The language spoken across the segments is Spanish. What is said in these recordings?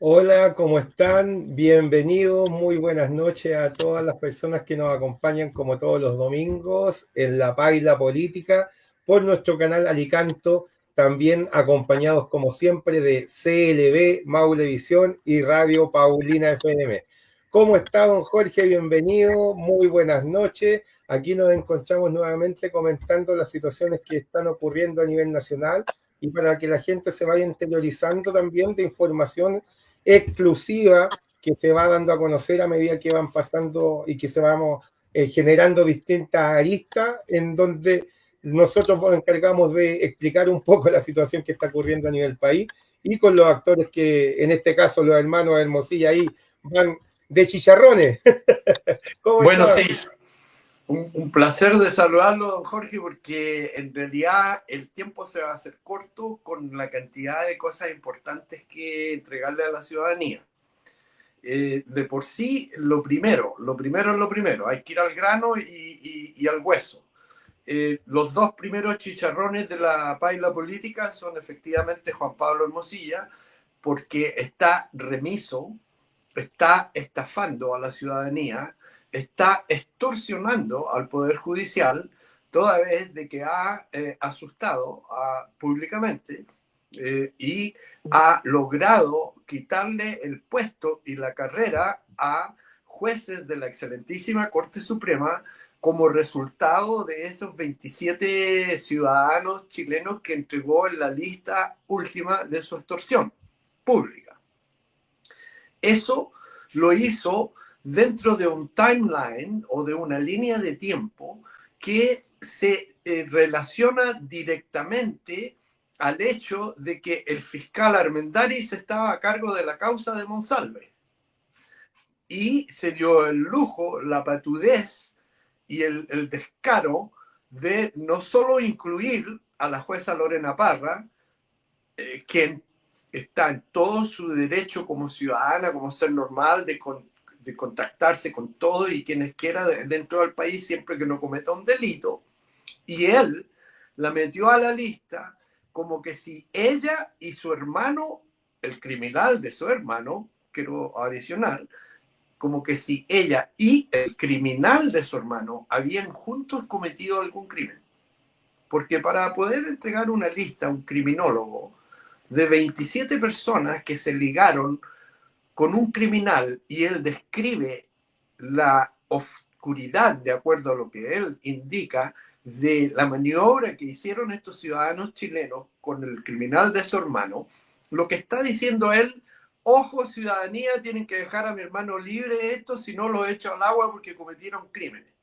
Hola, ¿cómo están? Bienvenidos, muy buenas noches a todas las personas que nos acompañan como todos los domingos en La Paila Política por nuestro canal Alicanto, también acompañados como siempre de CLB, Maulevisión y Radio Paulina FM. ¿Cómo está, don Jorge? Bienvenido, muy buenas noches. Aquí nos encontramos nuevamente comentando las situaciones que están ocurriendo a nivel nacional y para que la gente se vaya interiorizando también de información exclusiva que se va dando a conocer a medida que van pasando y que se vamos generando distintas aristas en donde nosotros nos encargamos de explicar un poco la situación que está ocurriendo a nivel país y con los actores que, en este caso, los hermanos Hermosilla ahí van de chicharrones. ¿Cómo Bueno, está? sí, un placer de saludarlo, don Jorge, porque en realidad el tiempo se va a hacer corto con la cantidad de cosas importantes que entregarle a la ciudadanía. De por sí, lo primero es lo primero, hay que ir al grano y al hueso. Los dos primeros chicharrones de la paila política son efectivamente Juan Pablo Hermosilla, porque está remiso, está estafando a la ciudadanía, está extorsionando al Poder Judicial, toda vez de que ha asustado públicamente y ha logrado quitarle el puesto y la carrera a jueces de la excelentísima Corte Suprema como resultado de esos 27 ciudadanos chilenos que entregó en la lista última de su extorsión pública. Eso lo hizo dentro de un timeline o de una línea de tiempo que se relaciona directamente al hecho de que el fiscal Armendáriz estaba a cargo de la causa de Monsalve y se dio el lujo, la patudez y el descaro de no solo incluir a la jueza Lorena Parra, quien está en todo su derecho como ciudadana, como ser normal, de contactarse con todo y quienes quiera dentro del país siempre que no cometa un delito. Y él la metió a la lista como que si ella y su hermano, el criminal de su hermano, quiero adicionar, como que si ella y el criminal de su hermano habían juntos cometido algún crimen. Porque para poder entregar una lista a un criminólogo de 27 personas que se ligaron con un criminal y él describe la oscuridad, de acuerdo a lo que él indica, de la maniobra que hicieron estos ciudadanos chilenos con el criminal de su hermano, lo que está diciendo él: ojo, ciudadanía, tienen que dejar a mi hermano libre de esto, si no lo echo al agua porque cometieron crímenes.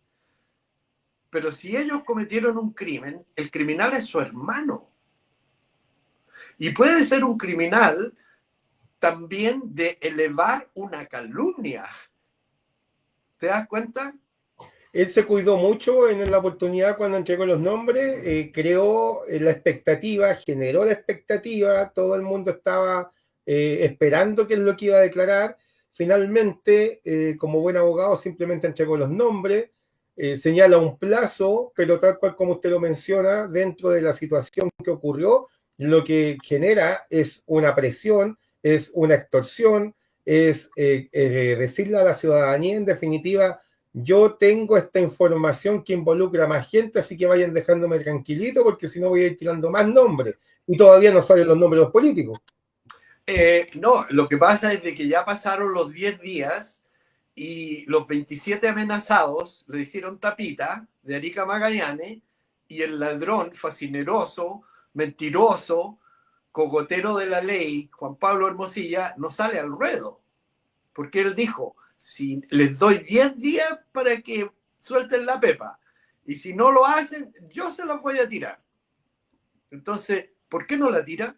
Pero si ellos cometieron un crimen, el criminal es su hermano. Y puede ser un criminal también de elevar una calumnia. ¿Te das cuenta? Él se cuidó mucho en la oportunidad cuando entregó los nombres, creó la expectativa, generó la expectativa, todo el mundo estaba esperando qué es lo que iba a declarar. Finalmente, como buen abogado, simplemente entregó los nombres, señala un plazo, pero tal cual como usted lo menciona, dentro de la situación que ocurrió, lo que genera es una presión, es una extorsión, es decirle a la ciudadanía, en definitiva, yo tengo esta información que involucra a más gente, así que vayan dejándome tranquilito, porque si no voy a ir tirando más nombres. Y todavía no salen los nombres de los políticos. No, lo que pasa es de que ya pasaron los 10 días y los 27 amenazados le hicieron tapita de Arica Magallanes y el ladrón fascineroso, mentiroso, cogotero de la ley, Juan Pablo Hermosilla, no sale al ruedo. Porque él dijo: si les doy 10 días para que suelten la pepa, y si no lo hacen, yo se las voy a tirar. Entonces, ¿por qué no la tira?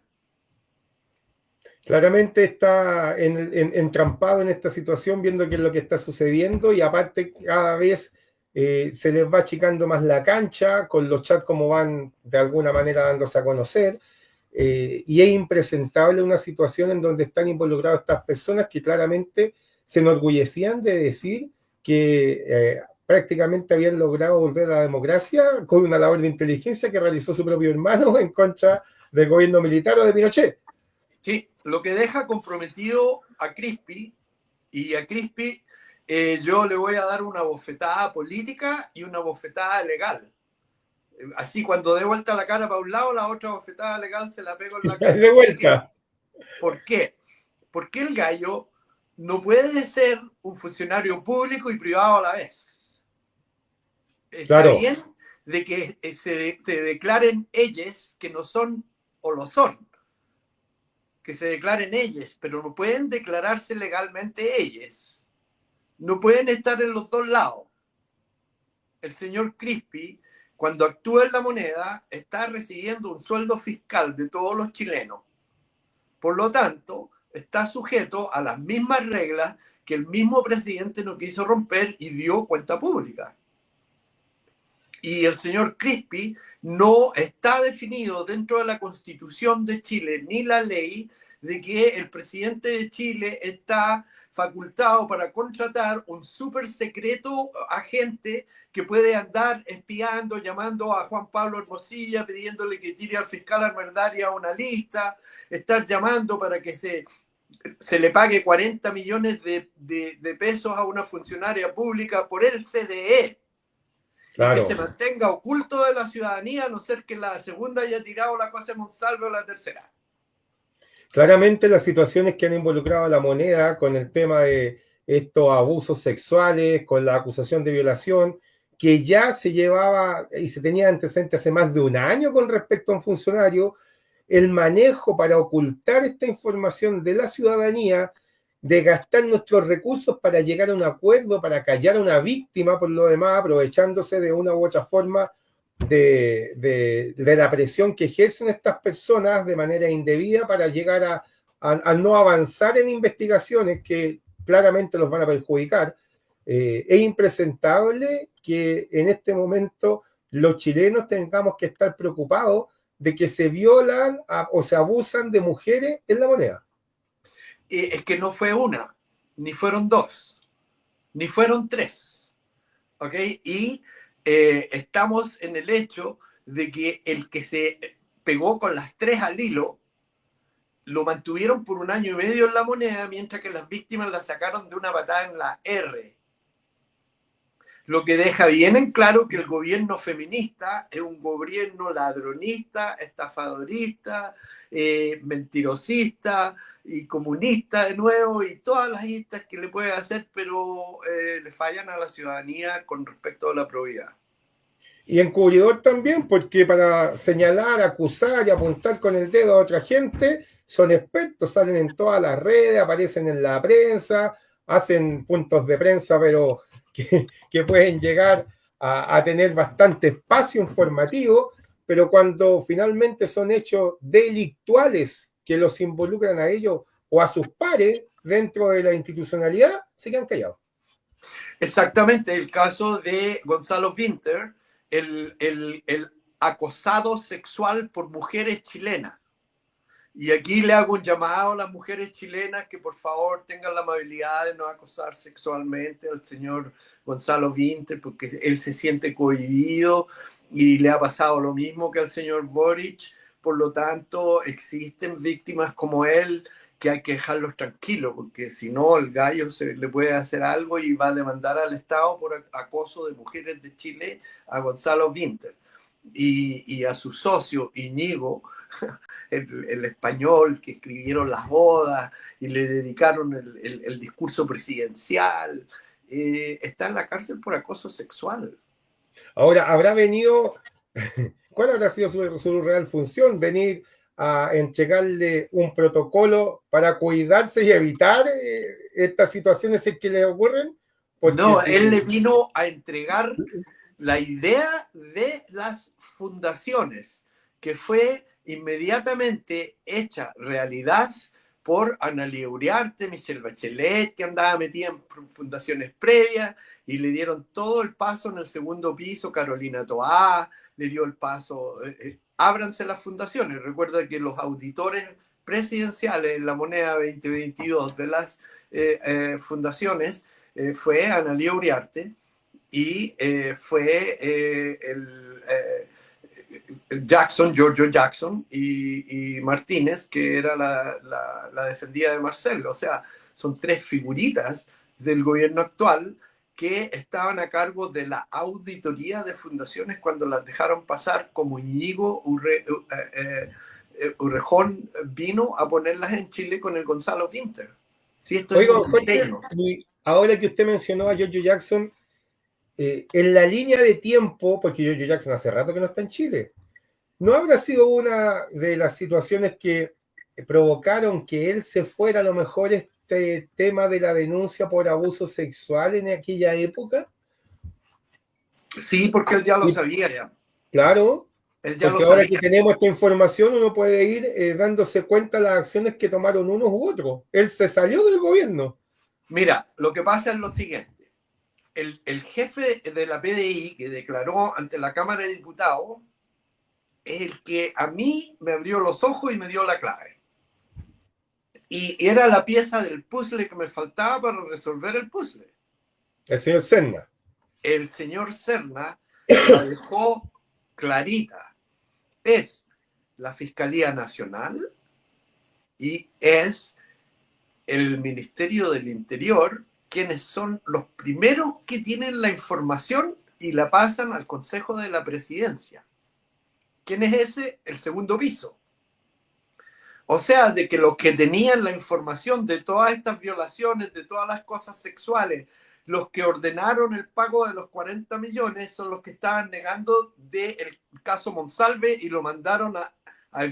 Claramente está entrampado en esta situación, viendo qué es lo que está sucediendo, y aparte cada vez se les va achicando más la cancha, con los chats como van de alguna manera dándose a conocer, y es impresentable una situación en donde están involucradas estas personas que claramente se enorgullecían de decir que prácticamente habían logrado volver a la democracia con una labor de inteligencia que realizó su propio hermano en contra del gobierno militar o de Pinochet. Sí, lo que deja comprometido a Crispi, y a Crispi yo le voy a dar una bofetada política y una bofetada legal. Así, cuando dé vuelta la cara para un lado, la otra bofetada legal se la pego en la cara. De vuelta. ¿Por qué? Porque el gallo no puede ser un funcionario público y privado a la vez. Está Claro, bien de que se declaren ellos que no son o lo son, que se declaren ellos, pero no pueden declararse legalmente ellos. No pueden estar en los dos lados. El señor Crispi, cuando actúa en la moneda, está recibiendo un sueldo fiscal de todos los chilenos. Por lo tanto, está sujeto a las mismas reglas que el mismo presidente no quiso romper y dio cuenta pública. Y el señor Crispi no está definido dentro de la Constitución de Chile ni la ley de que el presidente de Chile está facultado para contratar un súper secreto agente que puede andar espiando, llamando a Juan Pablo Hermosilla, pidiéndole que tire al fiscal Armendáriz una lista, estar llamando para que se le pague 40 millones de pesos a una funcionaria pública por el CDE. Y que claro. se mantenga oculto de la ciudadanía, a no ser que la segunda haya tirado la cosa de Monsalve o la tercera. Claramente las situaciones que han involucrado a la moneda con el tema de estos abusos sexuales, con la acusación de violación, que ya se llevaba y se tenía antecedentes hace más de un año con respecto a un funcionario, el manejo para ocultar esta información de la ciudadanía, de gastar nuestros recursos para llegar a un acuerdo, para callar a una víctima, por lo demás, aprovechándose de una u otra forma de la presión que ejercen estas personas de manera indebida para llegar a no avanzar en investigaciones que claramente los van a perjudicar. Es impresentable que en este momento los chilenos tengamos que estar preocupados de que se violan o se abusan de mujeres en la moneda. Es que no fue una, ni fueron dos, ni fueron tres. ¿Ok? Y estamos en el hecho de que el que se pegó con las tres al hilo lo mantuvieron por un año y medio en la moneda, mientras que las víctimas la sacaron de una patada en la R. Lo que deja bien en claro que el gobierno feminista es un gobierno ladronista, estafadorista, mentirosista y comunista de nuevo, y todas las listas que le puede hacer, pero le fallan a la ciudadanía con respecto a la probidad. Y encubridor también, porque para señalar, acusar y apuntar con el dedo a otra gente, son expertos, salen en todas las redes, aparecen en la prensa, hacen puntos de prensa, pero que pueden llegar a tener bastante espacio informativo, pero cuando finalmente son hechos delictuales que los involucran a ellos o a sus pares dentro de la institucionalidad, se quedan callados. Exactamente, el caso de Gonzalo Winter, el acosado sexual por mujeres chilenas. Y aquí le hago un llamado a las mujeres chilenas que por favor tengan la amabilidad de no acosar sexualmente al señor Gonzalo Winter, porque él se siente cohibido y le ha pasado lo mismo que al señor Boric. Por lo tanto, existen víctimas como él que hay que dejarlos tranquilos, porque si no, el gallo se le puede hacer algo y va a demandar al Estado por acoso de mujeres de Chile a Gonzalo Winter. Y a su socio Íñigo, el español que escribieron las odas y le dedicaron el discurso presidencial, está en la cárcel por acoso sexual. Ahora, habrá venido, ¿cuál habrá sido su real función? Venir a entregarle un protocolo para cuidarse y evitar estas situaciones que le ocurren, porque No, si él le vino a entregar la idea de las fundaciones, que fue inmediatamente hecha realidad por Analía Uriarte, Michelle Bachelet, que andaba metida en fundaciones previas, y le dieron todo el paso en el segundo piso, Carolina Toá, le dio el paso, ábranse las fundaciones. Recuerda que los auditores presidenciales en la moneda 2022 de las fundaciones fue Analía Uriarte, y fue Jackson, Giorgio Jackson y Martínez, que era la defendida de Marcelo. O sea, son tres figuritas del gobierno actual que estaban a cargo de la auditoría de fundaciones cuando las dejaron pasar, como Íñigo Urrejón vino a ponerlas en Chile con el Gonzalo Winter. Sí, esto es Oiga, un Jorge, diseño. y ahora que usted mencionó a Giorgio Jackson, en la línea de tiempo, porque Giorgio Jackson hace rato que no está en Chile, ¿no habrá sido una de las situaciones que provocaron que él se fuera a lo mejor este tema de la denuncia por abuso sexual en aquella época? Sí, porque él ya lo Y sabía ya. claro, Él ya lo porque ahora sabía. que tenemos esta información uno puede ir dándose cuenta de las acciones que tomaron unos u otros. Él se salió del gobierno. Mira, lo que pasa es lo siguiente. El jefe de la PDI que declaró ante la Cámara de Diputados es el que a mí me abrió los ojos y me dio la clave. Y era la pieza del puzzle que me faltaba para resolver el puzzle. El señor Serna. El señor Serna la dejó clarita. Es la Fiscalía Nacional y es el Ministerio del Interior quienes son los primeros que tienen la información y la pasan al Consejo de la Presidencia. ¿Quién es ese? El segundo piso. O sea, de que los que tenían la información de todas estas violaciones, de todas las cosas sexuales, los que ordenaron el pago de los 40 millones son los que estaban negando del caso Monsalve y lo mandaron a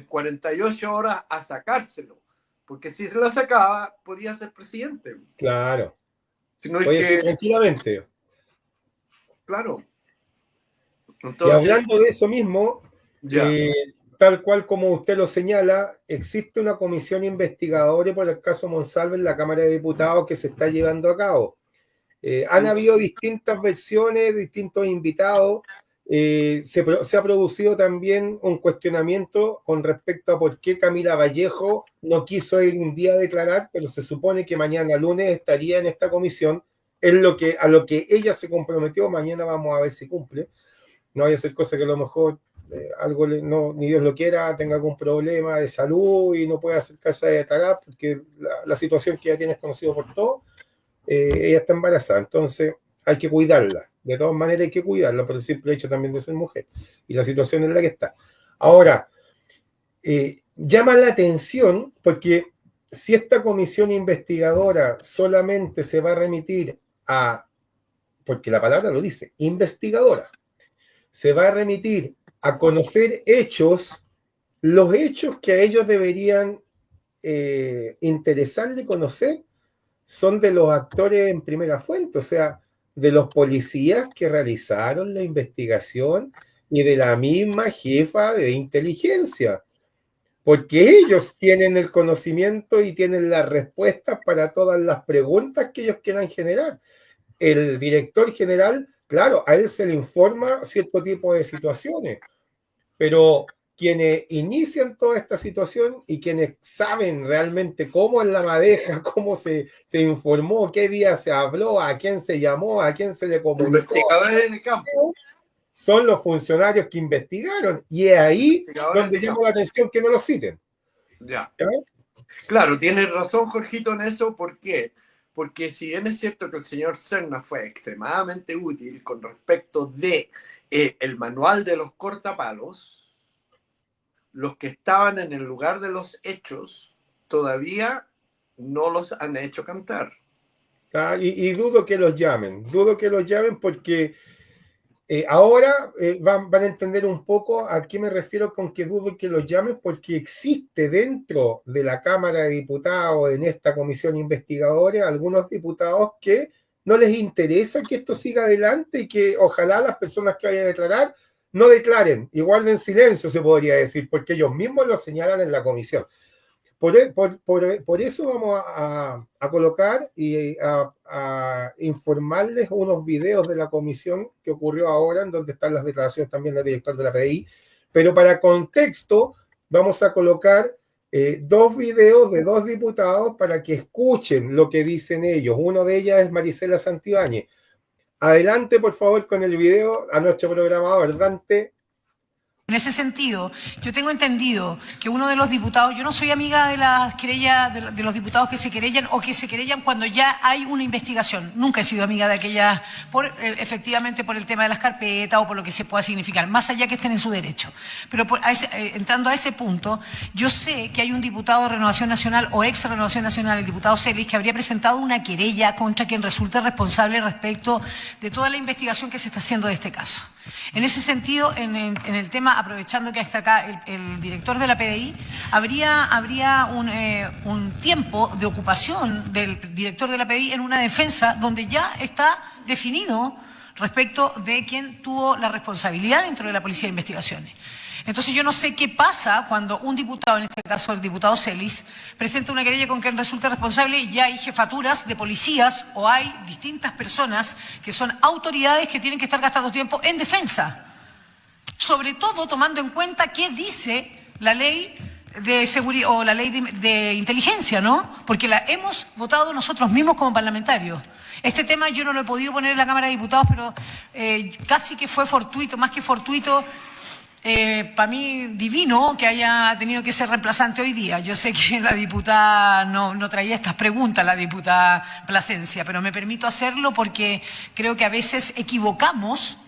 48 horas a sacárselo. Porque si se lo sacaba, podía ser presidente. Claro. Si no es Oye, sí, que, tranquilamente. claro. Y Entonces, hablando de eso mismo, ya. eh, tal cual como usted lo señala, existe una comisión investigadora por el caso Monsalve en la Cámara de Diputados que se está llevando a cabo. Han habido distintas versiones, distintos invitados. Se ha producido también un cuestionamiento con respecto a por qué Camila Vallejo no quiso ir un día a declarar, pero se supone que mañana lunes estaría en esta comisión. Es a lo que ella se comprometió. Mañana vamos a ver si cumple. No vaya a ser cosa que a lo mejor algo no, ni Dios lo quiera, tenga algún problema de salud y no pueda acercarse a declarar, porque la situación que ella tiene es conocida por todos. Ella está embarazada, entonces hay que cuidarla. De todas maneras hay que cuidarla por el simple hecho también de ser mujer. Y la situación es la que está. Ahora, llama la atención porque si esta comisión investigadora solamente se va a remitir a, porque la palabra lo dice, investigadora, se va a remitir a conocer hechos, los hechos que a ellos deberían interesarle conocer son de los actores en primera fuente, o sea, de los policías que realizaron la investigación y de la misma jefa de inteligencia, porque ellos tienen el conocimiento y tienen las respuestas para todas las preguntas que ellos quieran generar. El director general, claro, a él se le informa cierto tipo de situaciones, pero quienes inician toda esta situación y quienes saben realmente cómo es la madeja, cómo se informó, qué día se habló, a quién se llamó, a quién se le comunicó, Investigadores de campo. son los funcionarios que investigaron. Y es ahí Investigadores donde de llama campo. la atención que no lo citen. Ya. ¿Ya? Claro, tienes razón, Jorgito, en eso. ¿Por qué? Porque si bien es cierto que el señor Serna fue extremadamente útil con respecto de el manual de los cortapalos, los que estaban en el lugar de los hechos todavía no los han hecho cantar. ¿Ya? Y dudo que los llamen porque ahora van a entender un poco a qué me refiero con que dudo que los llamen, porque existe dentro de la Cámara de Diputados, en esta comisión investigadora, algunos diputados que no les interesa que esto siga adelante y que ojalá las personas que vayan a declarar no declaren, igual en silencio se podría decir, porque ellos mismos lo señalan en la comisión. Por eso vamos a colocar y a informarles unos videos de la comisión que ocurrió ahora, en donde están las declaraciones también del director de la PDI, pero para contexto vamos a colocar dos videos de dos diputados para que escuchen lo que dicen ellos. Uno de ellas es Marisela Santibáñez. Adelante, por favor, con el video a nuestro programador, Dante. En ese sentido, yo tengo entendido que uno de los diputados, yo no soy amiga de las querellas, de los diputados que se querellan o que se querellan cuando ya hay una investigación. Nunca he sido amiga de aquellas, efectivamente por el tema de las carpetas o por lo que se pueda significar, más allá que estén en su derecho. Pero entrando a ese punto, yo sé que hay un diputado de Renovación Nacional o ex Renovación Nacional, el diputado Celis, que habría presentado una querella contra quien resulte responsable respecto de toda la investigación que se está haciendo de este caso. En ese sentido, en el tema, aprovechando que está acá el director de la PDI, habría un tiempo de ocupación del director de la PDI en una defensa donde ya está definido respecto de quién tuvo la responsabilidad dentro de la Policía de Investigaciones. Entonces yo no sé qué pasa cuando un diputado, en este caso el diputado Celis, presenta una querella con quien resulte responsable y ya hay jefaturas de policías o hay distintas personas que son autoridades que tienen que estar gastando tiempo en defensa. Sobre todo tomando en cuenta qué dice la ley de seguridad o la ley de inteligencia, ¿no? Porque la hemos votado nosotros mismos como parlamentarios. Este tema yo no lo he podido poner en la Cámara de Diputados, pero casi que fue fortuito, más que fortuito. Para mí divino que haya tenido que ser reemplazante hoy día. Yo sé que la diputada no traía estas preguntas, la diputada Plasencia, pero me permito hacerlo porque creo que a veces equivocamos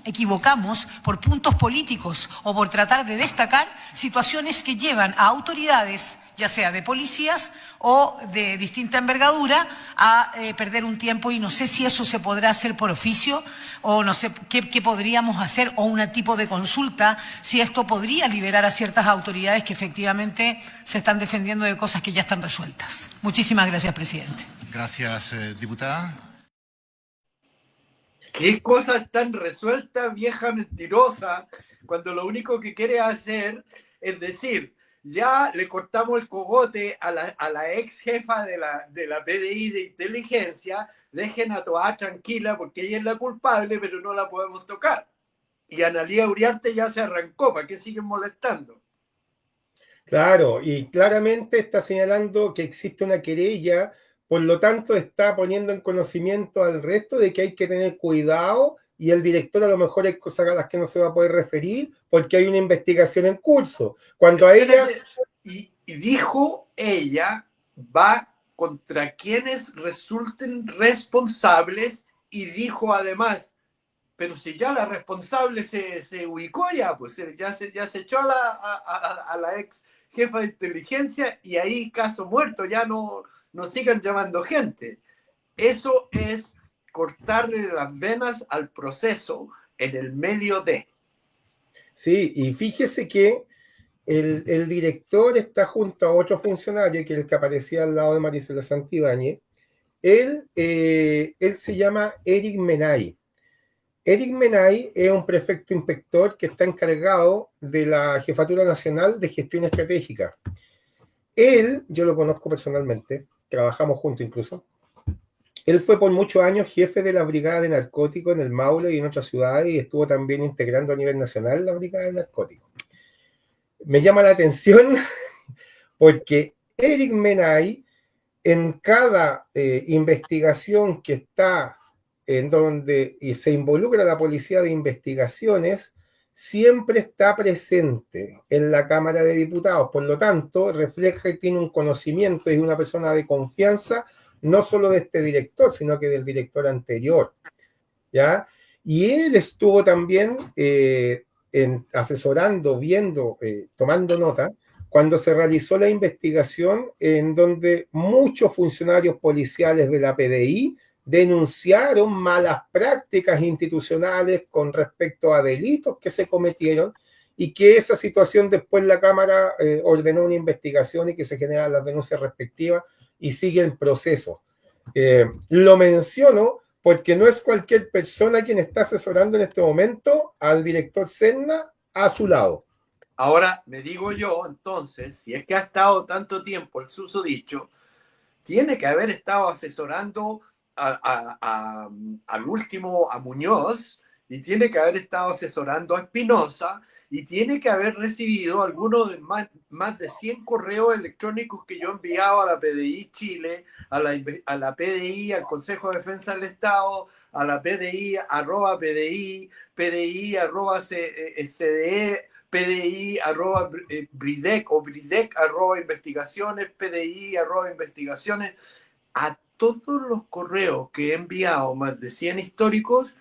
por puntos políticos o por tratar de destacar situaciones que llevan a autoridades, ya sea de policías o de distinta envergadura, a perder un tiempo, y no sé si eso se podrá hacer por oficio o no sé qué podríamos hacer, o un tipo de consulta, si esto podría liberar a ciertas autoridades que efectivamente se están defendiendo de cosas que ya están resueltas. Muchísimas gracias, presidente. Gracias, diputada. ¿Qué cosa tan resuelta, vieja mentirosa, cuando lo único que quiere hacer es decir, ya le cortamos el cogote a la ex jefa de la PDI de inteligencia, dejen a Toá tranquila porque ella es la culpable, pero no la podemos tocar? Y Analía Uriarte ya se arrancó, ¿para qué siguen molestando? Claro, y claramente está señalando que existe una querella, por lo tanto está poniendo en conocimiento al resto de que hay que tener cuidado, y el director a lo mejor hay cosas a las que no se va a poder referir porque hay una investigación en curso. Cuando a ella... Y dijo ella, va contra quienes resulten responsables, y dijo además, pero si ya la responsable se ubicó ya, pues ya se echó a la ex jefa de inteligencia y ahí caso muerto, ya no sigan llamando gente. Eso es cortarle las venas al proceso en el medio de. Sí, y fíjese que el director está junto a otro funcionario, que es el que aparecía al lado de Marisela Santibáñez. Él se llama Eric Menay. Eric Menay es un prefecto inspector que está encargado de la Jefatura Nacional de Gestión Estratégica. Él, yo lo conozco personalmente, trabajamos juntos incluso. Él fue por muchos años jefe de la Brigada de Narcóticos en el Maule y en otras ciudades, y estuvo también integrando a nivel nacional la Brigada de Narcóticos. Me llama la atención porque Eric Menay, en cada investigación que está en donde se involucra la Policía de Investigaciones, siempre está presente en la Cámara de Diputados. Por lo tanto, refleja y tiene un conocimiento, y es una persona de confianza, no solo de este director, sino que del director anterior, ¿ya? Y él estuvo también asesorando, viendo, tomando nota, cuando se realizó la investigación en donde muchos funcionarios policiales de la PDI denunciaron malas prácticas institucionales con respecto a delitos que se cometieron, y que esa situación después la Cámara ordenó una investigación y que se generan las denuncias respectivas y sigue el proceso. Lo menciono porque no es cualquier persona quien está asesorando en este momento al director Serna a su lado. Ahora, me digo yo, entonces, si es que ha estado tanto tiempo el susodicho, tiene que haber estado asesorando al último, a Muñoz, y tiene que haber estado asesorando a Espinosa, y tiene que haber recibido algunos de más de 100 correos electrónicos que yo enviaba a la PDI Chile, a la PDI, al Consejo de Defensa del Estado, a la PDI, @PDI, PDI, @CDE, pdi@bridec o bridec@investigaciones, pdi@investigaciones, a todos los correos que he enviado, más de 100 históricos,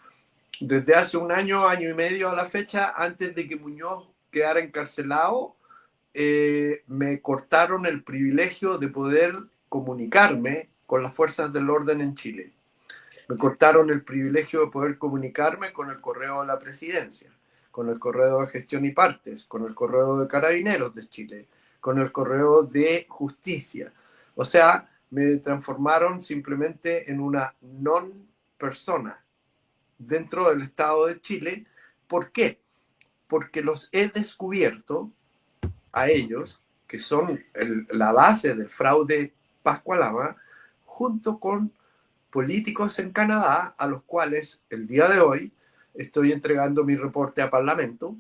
desde hace un año, año y medio a la fecha, antes de que Muñoz quedara encarcelado, me cortaron el privilegio de poder comunicarme con las fuerzas del orden en Chile. Me cortaron el privilegio de poder comunicarme con el correo de la presidencia, con el correo de gestión y partes, con el correo de carabineros de Chile, con el correo de justicia. O sea, me transformaron simplemente en una non-persona dentro del Estado de Chile. ¿Por qué? Porque los he descubierto a ellos, que son la base del fraude Pascualama, junto con políticos en Canadá, a los cuales el día de hoy estoy entregando mi reporte a Parlamento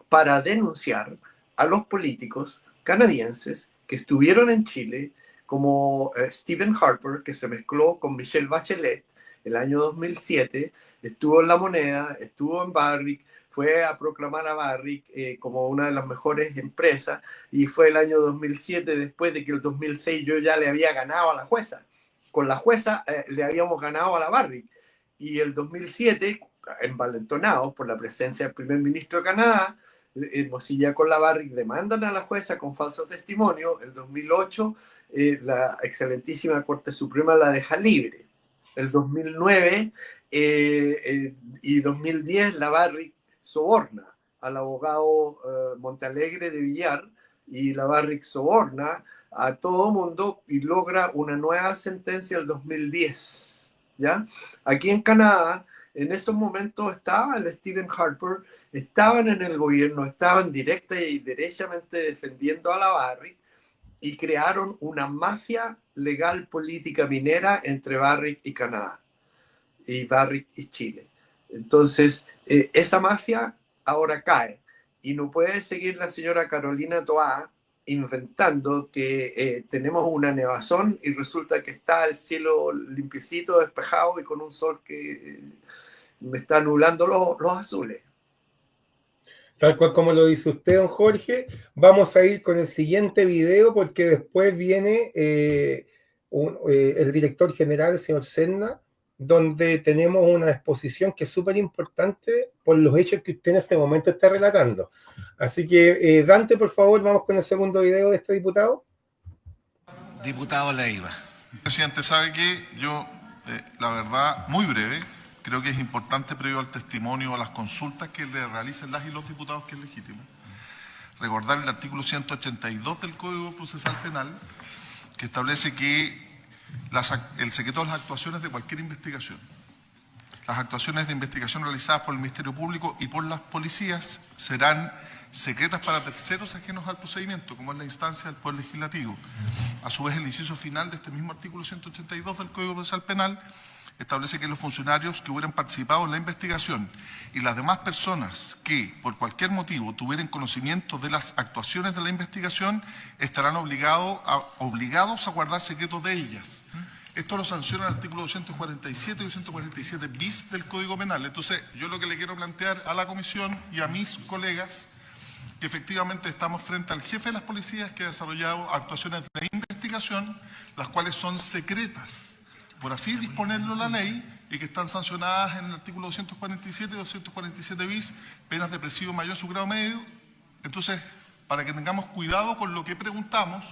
para denunciar a los políticos canadienses que estuvieron en Chile, como Stephen Harper, que se mezcló con Michelle Bachelet el año 2007, estuvo en La Moneda, estuvo en Barrick, fue a proclamar a Barrick como una de las mejores empresas, y fue el año 2007, después de que el 2006 yo ya le había ganado a la jueza. Con la jueza le habíamos ganado a la Barrick. Y el 2007, envalentonados por la presencia del primer ministro de Canadá, Mosilla con la Barrick demandan a la jueza con falso testimonio. El 2008, la excelentísima Corte Suprema la deja libre. El 2009 y 2010, la Barrick soborna al abogado Montealegre de Villar, y la Barrick soborna a todo mundo y logra una nueva sentencia el 2010. ¿Ya? Aquí en Canadá, en esos momentos estaba el Stephen Harper, estaban en el gobierno, estaban directa y derechamente defendiendo a la Barrick, y crearon una mafia legal política minera entre Barrick y Canadá, y Barrick y Chile. Entonces, esa mafia ahora cae, y no puede seguir la señora Carolina Toá inventando que tenemos una nevazón y resulta que está el cielo limpiecito, despejado y con un sol que me está nublando los azules. Tal cual como lo dice usted, don Jorge. Vamos a ir con el siguiente video porque después viene el director general, el señor Sedna, donde tenemos una exposición que es súper importante por los hechos que usted en este momento está relatando. Así que, Dante, por favor, vamos con el segundo video de este diputado. Diputado Leiva. Presidente, sabe que yo, la verdad, muy breve, creo que es importante, previo al testimonio o a las consultas que le realicen las y los diputados, que es legítimo, recordar el artículo 182 del Código Procesal Penal, que establece que el secreto de las actuaciones de cualquier investigación, las actuaciones de investigación realizadas por el Ministerio Público y por las policías, serán secretas para terceros ajenos al procedimiento, como es la instancia del Poder Legislativo. A su vez, el inciso final de este mismo artículo 182 del Código Procesal Penal establece que los funcionarios que hubieran participado en la investigación y las demás personas que, por cualquier motivo, tuvieran conocimiento de las actuaciones de la investigación, estarán obligados a guardar secretos de ellas. Esto lo sanciona el artículo 247 y 247 bis del Código Penal. Entonces, yo lo que le quiero plantear a la comisión y a mis colegas, que efectivamente estamos frente al jefe de las policías que ha desarrollado actuaciones de investigación, las cuales son secretas, por así disponerlo la ley, y que están sancionadas en el artículo 247 y 247 bis, penas de presidio mayor su grado medio. Entonces, para que tengamos cuidado con lo que preguntamos,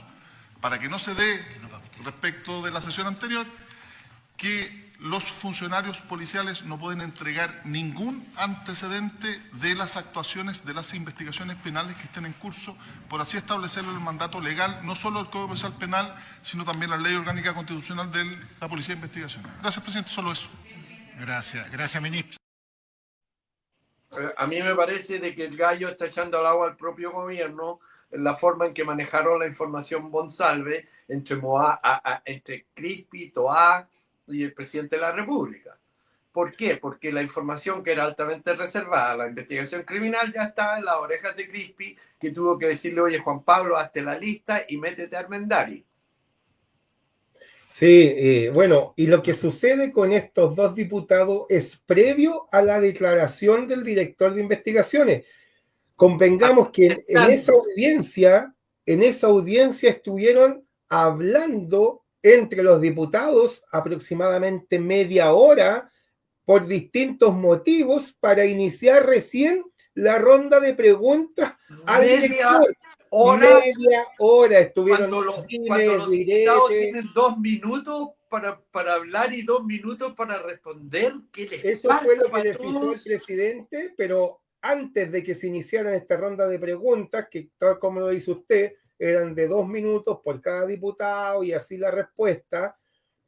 para que no se dé, respecto de la sesión anterior, que los funcionarios policiales no pueden entregar ningún antecedente de las actuaciones, de las investigaciones penales que estén en curso, por así establecerlo el mandato legal, no solo del Código Procesal Penal, sino también la Ley Orgánica Constitucional de la Policía de Investigación. Gracias, presidente, solo eso. Gracias, ministro. A mí me parece de que el gallo está echando al agua al propio gobierno en la forma en que manejaron la información Bonsalve entre Crispi, Toá y el presidente de la República. ¿Por qué? Porque la información que era altamente reservada, la investigación criminal, ya estaba en las orejas de Crispi, que tuvo que decirle: oye, Juan Pablo, hazte la lista y métete a Armendari. Sí, bueno, y lo que sucede con estos dos diputados es previo a la declaración del director de investigaciones. convengamos que en esa audiencia estuvieron hablando entre los diputados aproximadamente media hora por distintos motivos para iniciar recién la ronda de preguntas al director. Media hora estuvieron. Cuando los diputados tienen 2 minutos para hablar y 2 minutos para responder, ¿qué les Eso pasa? fue lo que le fijó el presidente, pero antes de que se iniciara esta ronda de preguntas, que tal como lo dice usted, eran de 2 minutos por cada diputado y así la respuesta,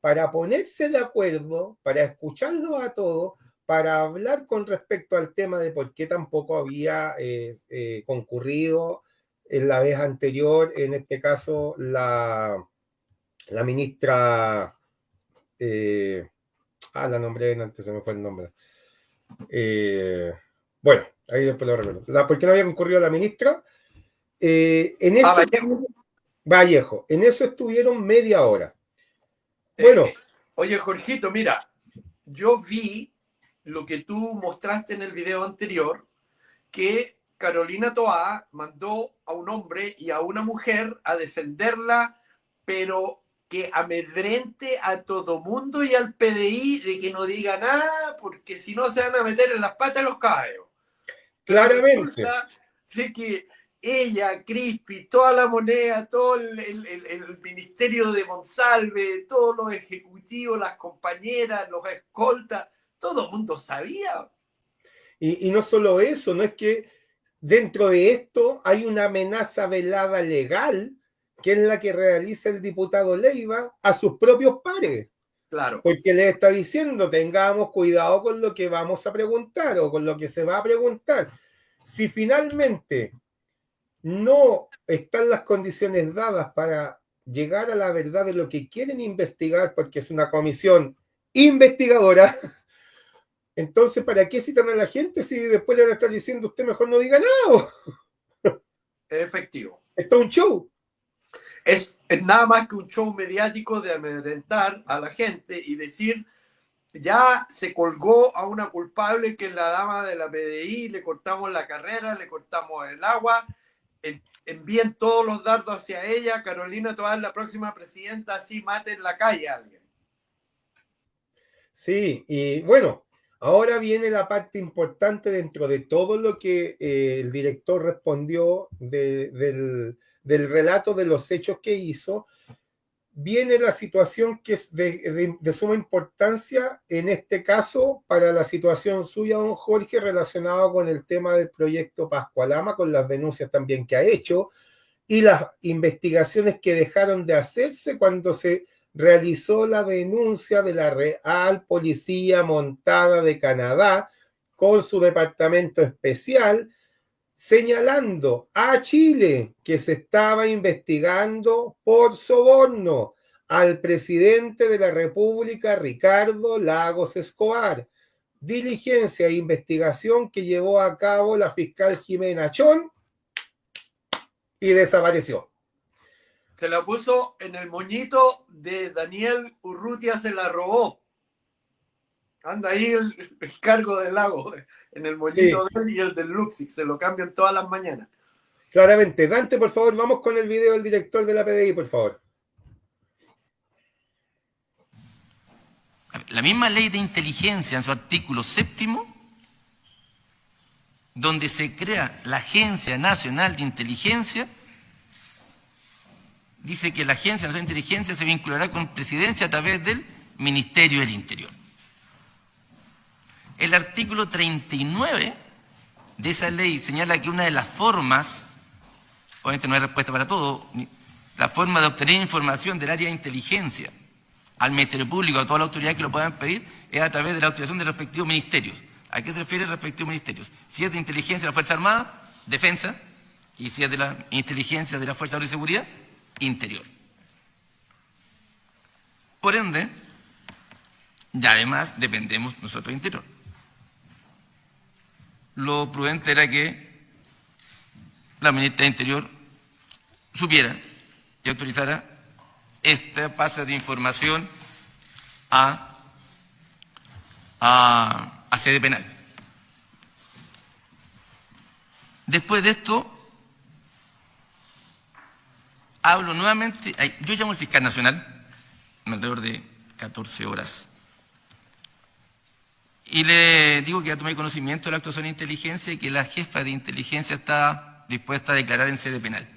para ponerse de acuerdo, para escucharlos a todos, para hablar con respecto al tema de por qué tampoco había concurrido en la vez anterior, en este caso la ministra, la nombré antes, se me fue el nombre. Bueno, ahí después lo recuerdo. ¿Por qué no había concurrido la ministra? En eso, Vallejo. En eso estuvieron media hora. Bueno. Oye, Jorgito, mira, yo vi lo que tú mostraste en el video anterior, que Carolina Toá mandó a un hombre y a una mujer a defenderla, pero que amedrente a todo mundo y al PDI de que no diga nada, porque si no se van a meter en las patas los caballos. Claramente. De que ella, Crispi, toda la moneda, todo el ministerio de Monsalve, todos los ejecutivos, las compañeras, los escoltas, todo el mundo sabía. Y no solo eso, no es que dentro de esto hay una amenaza velada legal, que es la que realiza el diputado Leiva a sus propios pares. Claro. Porque le está diciendo, tengamos cuidado con lo que vamos a preguntar o con lo que se va a preguntar. Si finalmente no están las condiciones dadas para llegar a la verdad de lo que quieren investigar, porque es una comisión investigadora, entonces, ¿para qué citan a la gente si después le van a estar diciendo usted mejor no diga nada? Efectivo. Esto es un show. Es nada más que un show mediático de amedrentar a la gente y decir, ya se colgó a una culpable que es la dama de la PDI, le cortamos la carrera, le cortamos el agua, envíen todos los dardos hacia ella, Carolina Toá es la próxima presidenta, así mate en la calle a alguien. Sí, y bueno, ahora viene la parte importante dentro de todo lo que el director respondió del relato de los hechos que hizo. Viene la situación que es de suma importancia, en este caso, para la situación suya, don Jorge, relacionado con el tema del proyecto Pascualama, con las denuncias también que ha hecho y las investigaciones que dejaron de hacerse cuando se realizó la denuncia de la Real Policía Montada de Canadá con su departamento especial, señalando a Chile que se estaba investigando por soborno al presidente de la República, Ricardo Lagos Escobar. Diligencia e investigación que llevó a cabo la fiscal Jimena Chón y desapareció. Se la puso en el moñito de Daniel Urrutia, se la robó. Anda ahí el cargo del Lago, en el moñito de él y el del Luxix, se lo cambian todas las mañanas. Claramente. Dante, por favor, vamos con el video del director de la PDI, por favor. La misma ley de inteligencia, en su artículo 7º, donde se crea la Agencia Nacional de Inteligencia, dice que la Agencia Nacional de Inteligencia se vinculará con presidencia a través del Ministerio del Interior. El artículo 39 de esa ley señala que una de las formas, obviamente no hay respuesta para todo, la forma de obtener información del área de inteligencia al Ministerio Público, a toda la autoridad que lo puedan pedir, es a través de la autorización de los respectivos ministerios. ¿A qué se refiere los respectivos ministerios? Si es de inteligencia de la Fuerza Armada, Defensa, y si es de la inteligencia de la Fuerza de Seguridad, Interior. Por ende, ya además dependemos nosotros de Interior. Lo prudente era que la ministra de Interior supiera y autorizara este pase de información a sede penal. Después de esto, hablo nuevamente, yo llamo al fiscal nacional, alrededor de 14 horas, y le digo que ya tomé conocimiento de la actuación de inteligencia y que la jefa de inteligencia está dispuesta a declarar en sede penal.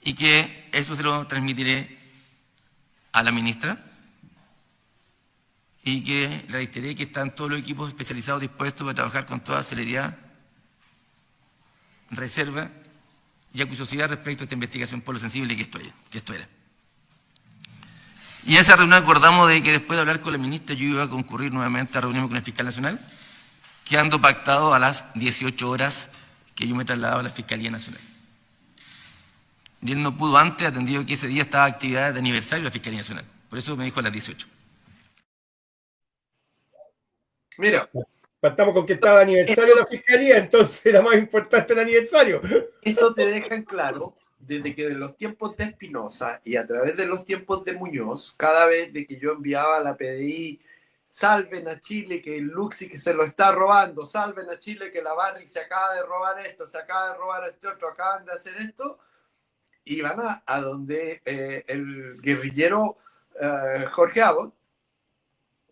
Y que eso se lo transmitiré a la ministra y que le reiteré que están todos los equipos especializados dispuestos para trabajar con toda celeridad, reserva y acuciosidad respecto a esta investigación por lo sensible que esto era. Y en esa reunión acordamos de que después de hablar con la ministra yo iba a concurrir nuevamente a reunirme con el fiscal nacional, quedando pactado a las 18 horas que yo me trasladaba a la Fiscalía Nacional. Y él no pudo antes, atendido que ese día estaba actividad de aniversario de la Fiscalía Nacional. Por eso me dijo a las 18. Mira, Partamos con que estaba el aniversario de la Fiscalía, entonces era más importante el aniversario. eso te deja en claro desde que de los tiempos de Espinosa y a través de los tiempos de Muñoz, cada vez de que yo enviaba a la PDI, salven a Chile que el Luxi que se lo está robando, salven a Chile que la Barrick se acaba de robar esto, se acaba de robar este otro, acaban de hacer esto, iban a donde el guerrillero Jorge Abbott,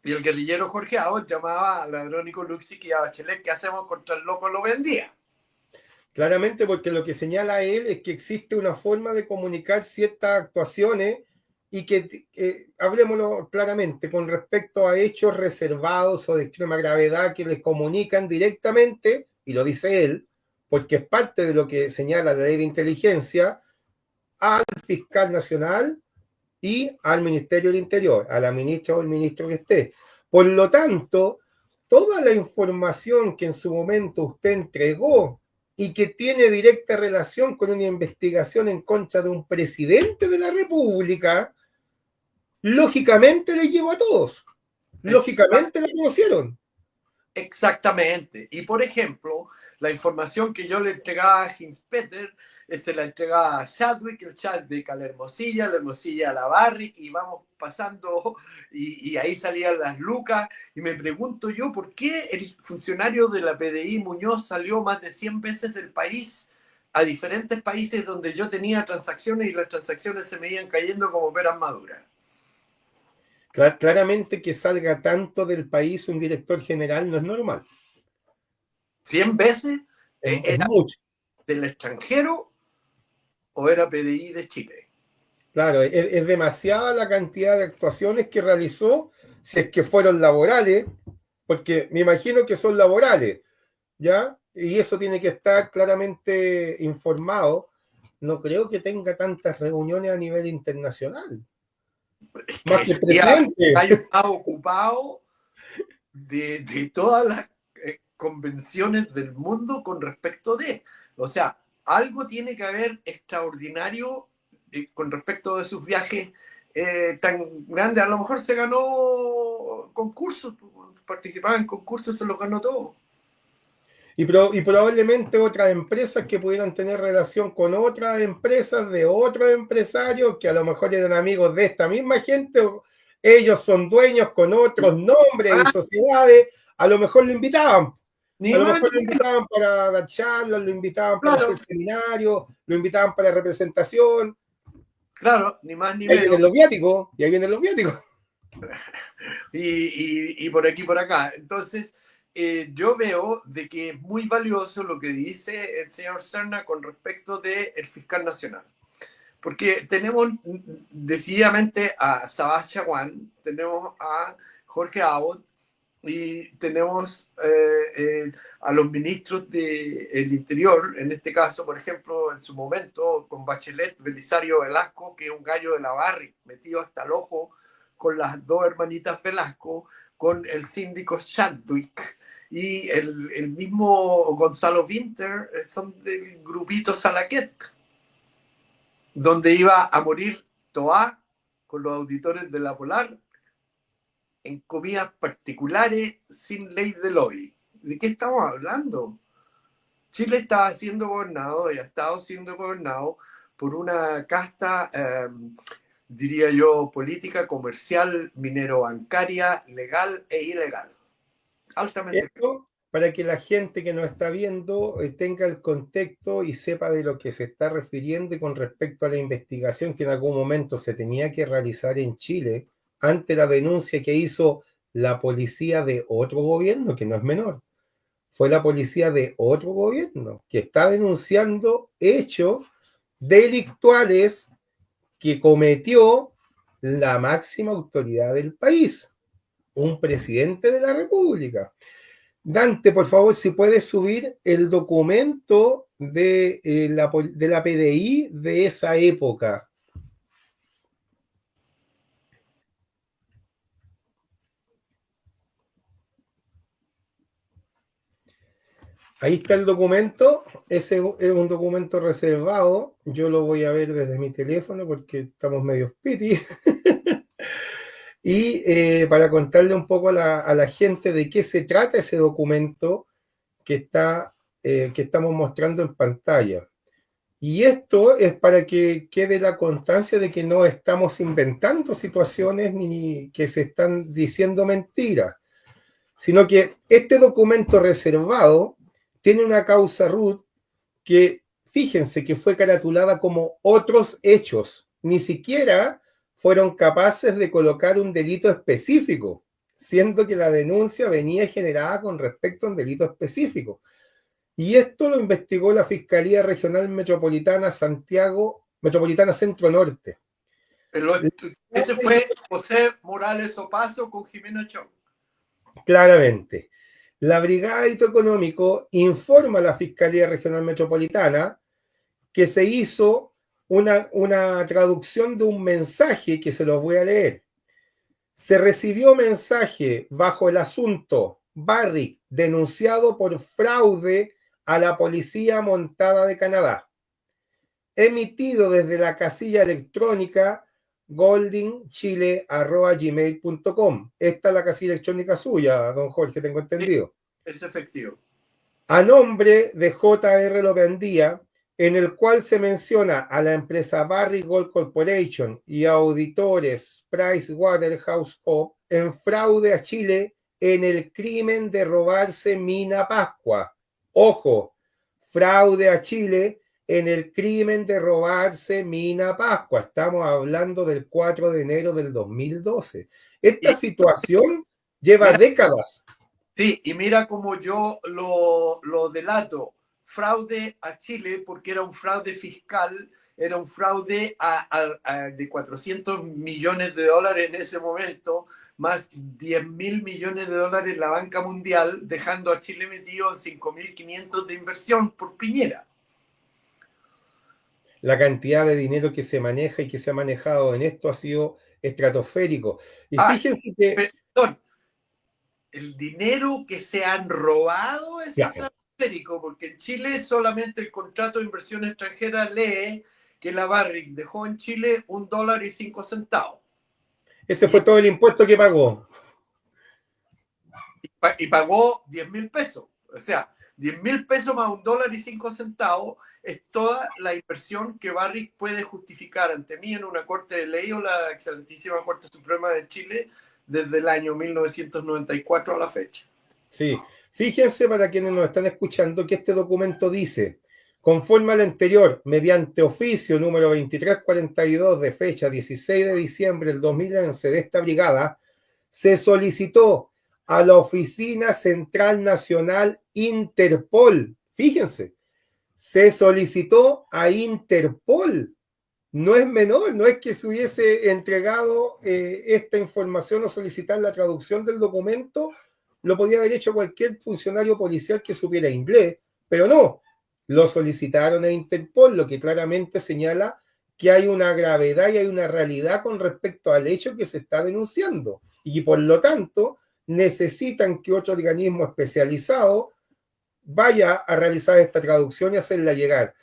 y el guerrillero Jorge Abbott llamaba al ladrónico Luxi y a Bachelet, ¿qué hacemos contra el loco? Lo vendía. Claramente, porque lo que señala él es que existe una forma de comunicar ciertas actuaciones y que, hablemoslo claramente, con respecto a hechos reservados o de extrema gravedad que les comunican directamente, y lo dice él, porque es parte de lo que señala la ley de inteligencia, al fiscal nacional y al Ministerio del Interior, a la ministra o el ministro que esté. Por lo tanto, toda la información que en su momento usted entregó y que tiene directa relación con una investigación en contra de un presidente de la República, lógicamente le llegó a todos. Lógicamente la conocieron. Exactamente. Y por ejemplo, la información que yo le entregaba a Hinspeter, se la entregaba a Chadwick, el Chadwick a la Hermosilla a la Barrick, y vamos pasando, y ahí salían las lucas, y me pregunto yo, ¿por qué el funcionario de la PDI Muñoz salió más de 100 veces del país a diferentes países donde yo tenía transacciones y las transacciones se me iban cayendo como peras maduras? Claramente que salga tanto del país un director general no es normal. 100 veces Es era mucho. del extranjero o era PDI de Chile. Claro, es demasiada la cantidad de actuaciones que realizó, si es que fueron laborales, porque me imagino que son laborales, ¿ya? Y eso tiene que estar claramente informado. No creo que tenga tantas reuniones a nivel internacional. Más que el presidente. Está ocupado de todas las convenciones del mundo con respecto de. O sea, algo tiene que haber extraordinario con respecto de sus viajes tan grandes. A lo mejor se ganó concursos, participaba en concursos, se los ganó todo. Y probablemente otras empresas que pudieran tener relación con otras empresas de otros empresarios que a lo mejor eran amigos de esta misma gente, ellos son dueños con otros nombres y sociedades, a lo mejor lo invitaban. A lo mejor lo invitaban para dar charlas, lo invitaban para hacer seminarios, lo invitaban para representación. Claro, ni más ni menos. Y ahí vienen los viáticos. Y por aquí, por acá. Entonces, yo veo de que es muy valioso lo que dice el señor Serna con respecto del fiscal nacional. Porque tenemos decididamente a Sabas Chaguán, tenemos a Jorge Abbott y tenemos a los ministros del Interior, en este caso, por ejemplo, en su momento, con Bachelet, Belisario Velasco, que es un gallo de la Barrick, metido hasta el ojo con las dos hermanitas Velasco, con el síndico Chadwick y el mismo Gonzalo Winter, son del grupito Salaquet, donde iba a morir Toá con los auditores de la Polar en comidas particulares sin ley de lobby. ¿De qué estamos hablando? Chile estaba siendo gobernado y ha estado siendo gobernado por una casta, diría yo, política, comercial, minero-bancaria, legal e ilegal. Altamente. para que la gente que nos está viendo tenga el contexto y sepa de lo que se está refiriendo y con respecto a la investigación que en algún momento se tenía que realizar en Chile ante la denuncia que hizo la policía de otro gobierno, que no es menor. Fue la policía de otro gobierno que está denunciando hechos delictuales que cometió la máxima autoridad del país, un presidente de la República. Dante, por favor, si puedes subir el documento de la PDI de esa época. Ahí está el documento. Ese es un documento reservado. Yo lo voy a ver desde mi teléfono porque estamos medio piti. Y para contarle un poco a la gente de qué se trata ese documento que estamos mostrando en pantalla. Y esto es para que quede la constancia de que no estamos inventando situaciones ni que se están diciendo mentiras, sino que este documento reservado tiene una causa root que, fíjense, que fue caratulada como otros hechos. Ni siquiera fueron capaces de colocar un delito específico, siendo que la denuncia venía generada con respecto a un delito específico. Y esto lo investigó la Fiscalía Regional Metropolitana Metropolitana Centro Norte. Pero ese fue José Morales Opaso con Jimena Chong. Claramente. La Brigada de Delito Económico informa a la Fiscalía Regional Metropolitana que se hizo una traducción de un mensaje que se los voy a leer. Se recibió mensaje bajo el asunto Barrick denunciado por fraude a la Policía Montada de Canadá. Emitido desde la casilla electrónica goldingchile@gmail.com. Esta es la casilla electrónica suya, don Jorge, tengo entendido. Es efectivo. A nombre de J.R. Lopendía, en el cual se menciona a la empresa Barrick Gold Corporation y auditores PricewaterhouseCoopers en fraude a Chile en el crimen de robarse Mina Pascua. Ojo, fraude a Chile en el crimen de robarse Mina Pascua. Estamos hablando del 4 de enero del 2012. Esta situación lleva décadas. Sí, y mira cómo yo lo delato. Fraude a Chile porque era un fraude fiscal, era un fraude de 400 millones de dólares en ese momento, más 10.000 millones de dólares en la banca mundial, dejando a Chile metido en 5.500 de inversión por Piñera. La cantidad de dinero que se maneja y que se ha manejado en esto ha sido estratosférico. Y fíjense que... Perdón, el dinero que se han robado es estratosférico, porque en Chile solamente el contrato de inversión extranjera lee que la Barrick dejó en Chile $1.05. Ese fue todo el impuesto que pagó. Y pagó 10.000 pesos. O sea, 10.000 pesos más $1.05 es toda la inversión que Barrick puede justificar ante mí en una corte de ley o la excelentísima Corte Suprema de Chile desde el año 1994 a la fecha. Sí, fíjense para quienes nos están escuchando que este documento dice: conforme al anterior, mediante oficio número 2342 de fecha 16 de diciembre del 2011 de esta brigada, se solicitó a la Oficina Central Nacional Interpol, fíjense, se solicitó a Interpol, no es menor, no es que se hubiese entregado esta información o solicitar la traducción del documento, lo podía haber hecho cualquier funcionario policial que supiera inglés, pero no. Lo solicitaron a Interpol, lo que claramente señala que hay una gravedad y hay una realidad con respecto al hecho que se está denunciando. Y por lo tanto, necesitan que otro organismo especializado vaya a realizar esta traducción y hacerla llegar.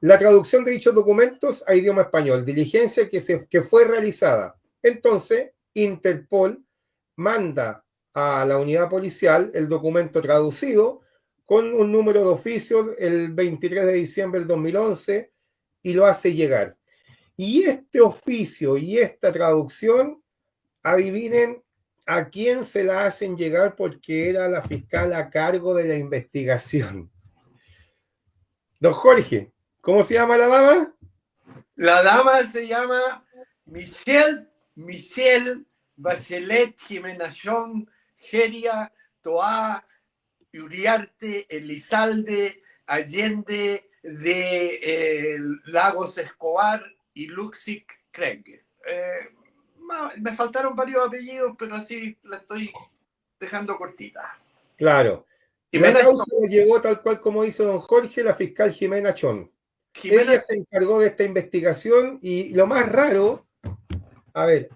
La traducción de dichos documentos a idioma español, diligencia que fue realizada. Entonces, Interpol manda a la unidad policial el documento traducido con un número de oficio el 23 de diciembre del 2011 y lo hace llegar. Y este oficio y esta traducción, adivinen a quién se la hacen llegar porque era la fiscal a cargo de la investigación. Don Jorge, ¿cómo se llama la dama? La dama se llama Michelle Bachelet Jimenachón Geria Toá Uriarte Elizalde Allende de Lagos Escobar y Luxic Craig. Me faltaron varios apellidos, pero así la estoy dejando cortita. Claro. La causa la llevó tal cual como hizo don Jorge, la fiscal Jimena Chón. Ella se encargó de esta investigación y lo más raro, a ver,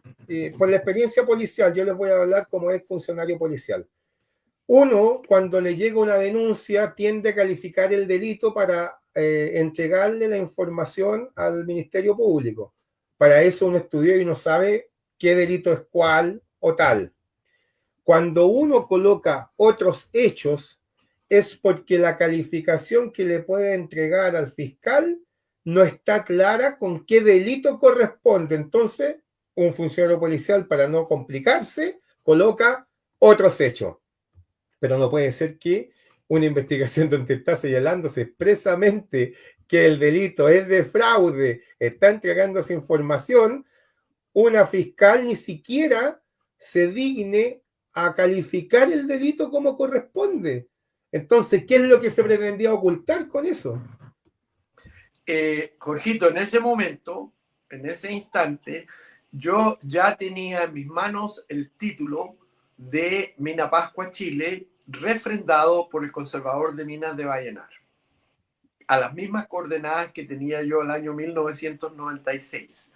por la experiencia policial, yo les voy a hablar como ex funcionario policial. Uno, cuando le llega una denuncia, tiende a calificar el delito para entregarle la información al Ministerio Público. Para eso uno estudió y uno sabe qué delito es cuál o tal. Cuando uno coloca otros hechos, es porque la calificación que le puede entregar al fiscal no está clara con qué delito corresponde. Entonces, un funcionario policial, para no complicarse, coloca otros hechos. Pero no puede ser que una investigación donde está señalándose expresamente que el delito es de fraude, está entregando esa información, una fiscal ni siquiera se digne a calificar el delito como corresponde. Entonces, ¿qué es lo que se pretendía ocultar con eso? Jorgito, en ese momento, en ese instante, yo ya tenía en mis manos el título de Mina Pascua Chile, refrendado por el conservador de minas de Vallenar, a las mismas coordenadas que tenía yo el año 1996.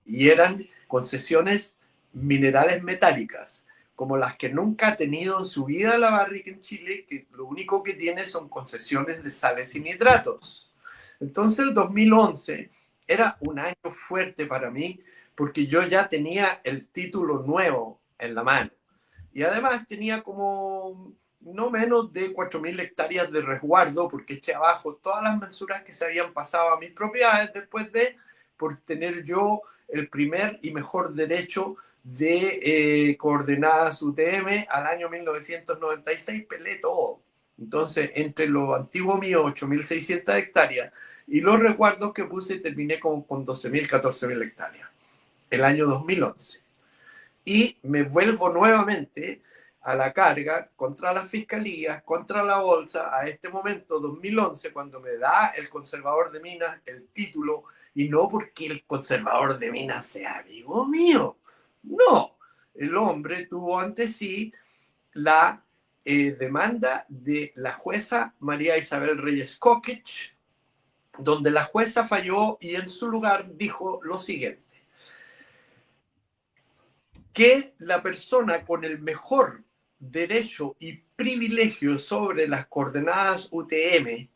Y eran concesiones minerales metálicas, como las que nunca ha tenido en su vida la Barrick en Chile, que lo único que tiene son concesiones de sales y nitratos. Entonces el 2011 era un año fuerte para mí, porque yo ya tenía el título nuevo en la mano. Y además tenía como no menos de 4.000 hectáreas de resguardo, porque eché abajo todas las mensuras que se habían pasado a mis propiedades después de, por tener yo el primer y mejor derecho de coordenadas UTM al año 1996, pelé todo. Entonces, entre lo antiguo mío, 8.600 hectáreas, y los resguardos que puse, terminé con 12.000, 14.000 hectáreas, el año 2011. Y me vuelvo nuevamente a la carga contra las fiscalías, contra la bolsa, a este momento, 2011, cuando me da el conservador de minas el título, y no porque el conservador de minas sea amigo mío. No, el hombre tuvo ante sí la demanda de la jueza María Isabel Reyes Kokich, donde la jueza falló y en su lugar dijo lo siguiente: que la persona con el mejor derecho y privilegio sobre las coordenadas UTM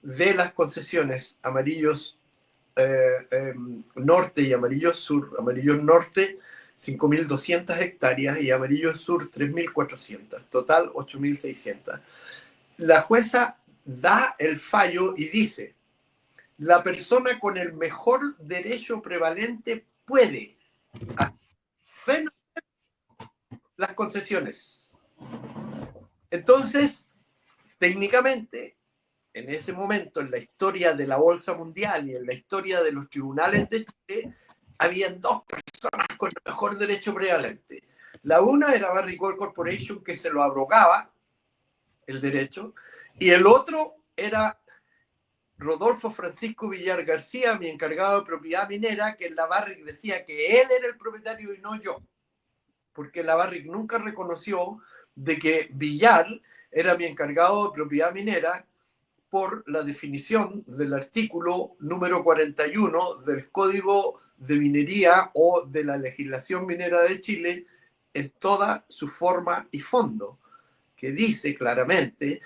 de las concesiones amarillos norte y amarillos sur, amarillos norte 5.200 hectáreas y amarillos sur 3.400, total 8.600. La jueza da el fallo y dice: la persona con el mejor derecho prevalente puede hacer las concesiones. Entonces, técnicamente, en ese momento, en la historia de la Bolsa Mundial y en la historia de los tribunales de Chile, habían dos personas con el mejor derecho prevalente. La una era Barrick Gold Corporation, que se lo abrogaba el derecho, y el otro era Rodolfo Francisco Villar García, mi encargado de propiedad minera, que en la Barrick decía que él era el propietario y no yo, porque la Barrick nunca reconoció de que Villar era mi encargado de propiedad minera por la definición del artículo número 41 del Código de Minería o de la legislación minera de Chile en toda su forma y fondo, que dice claramente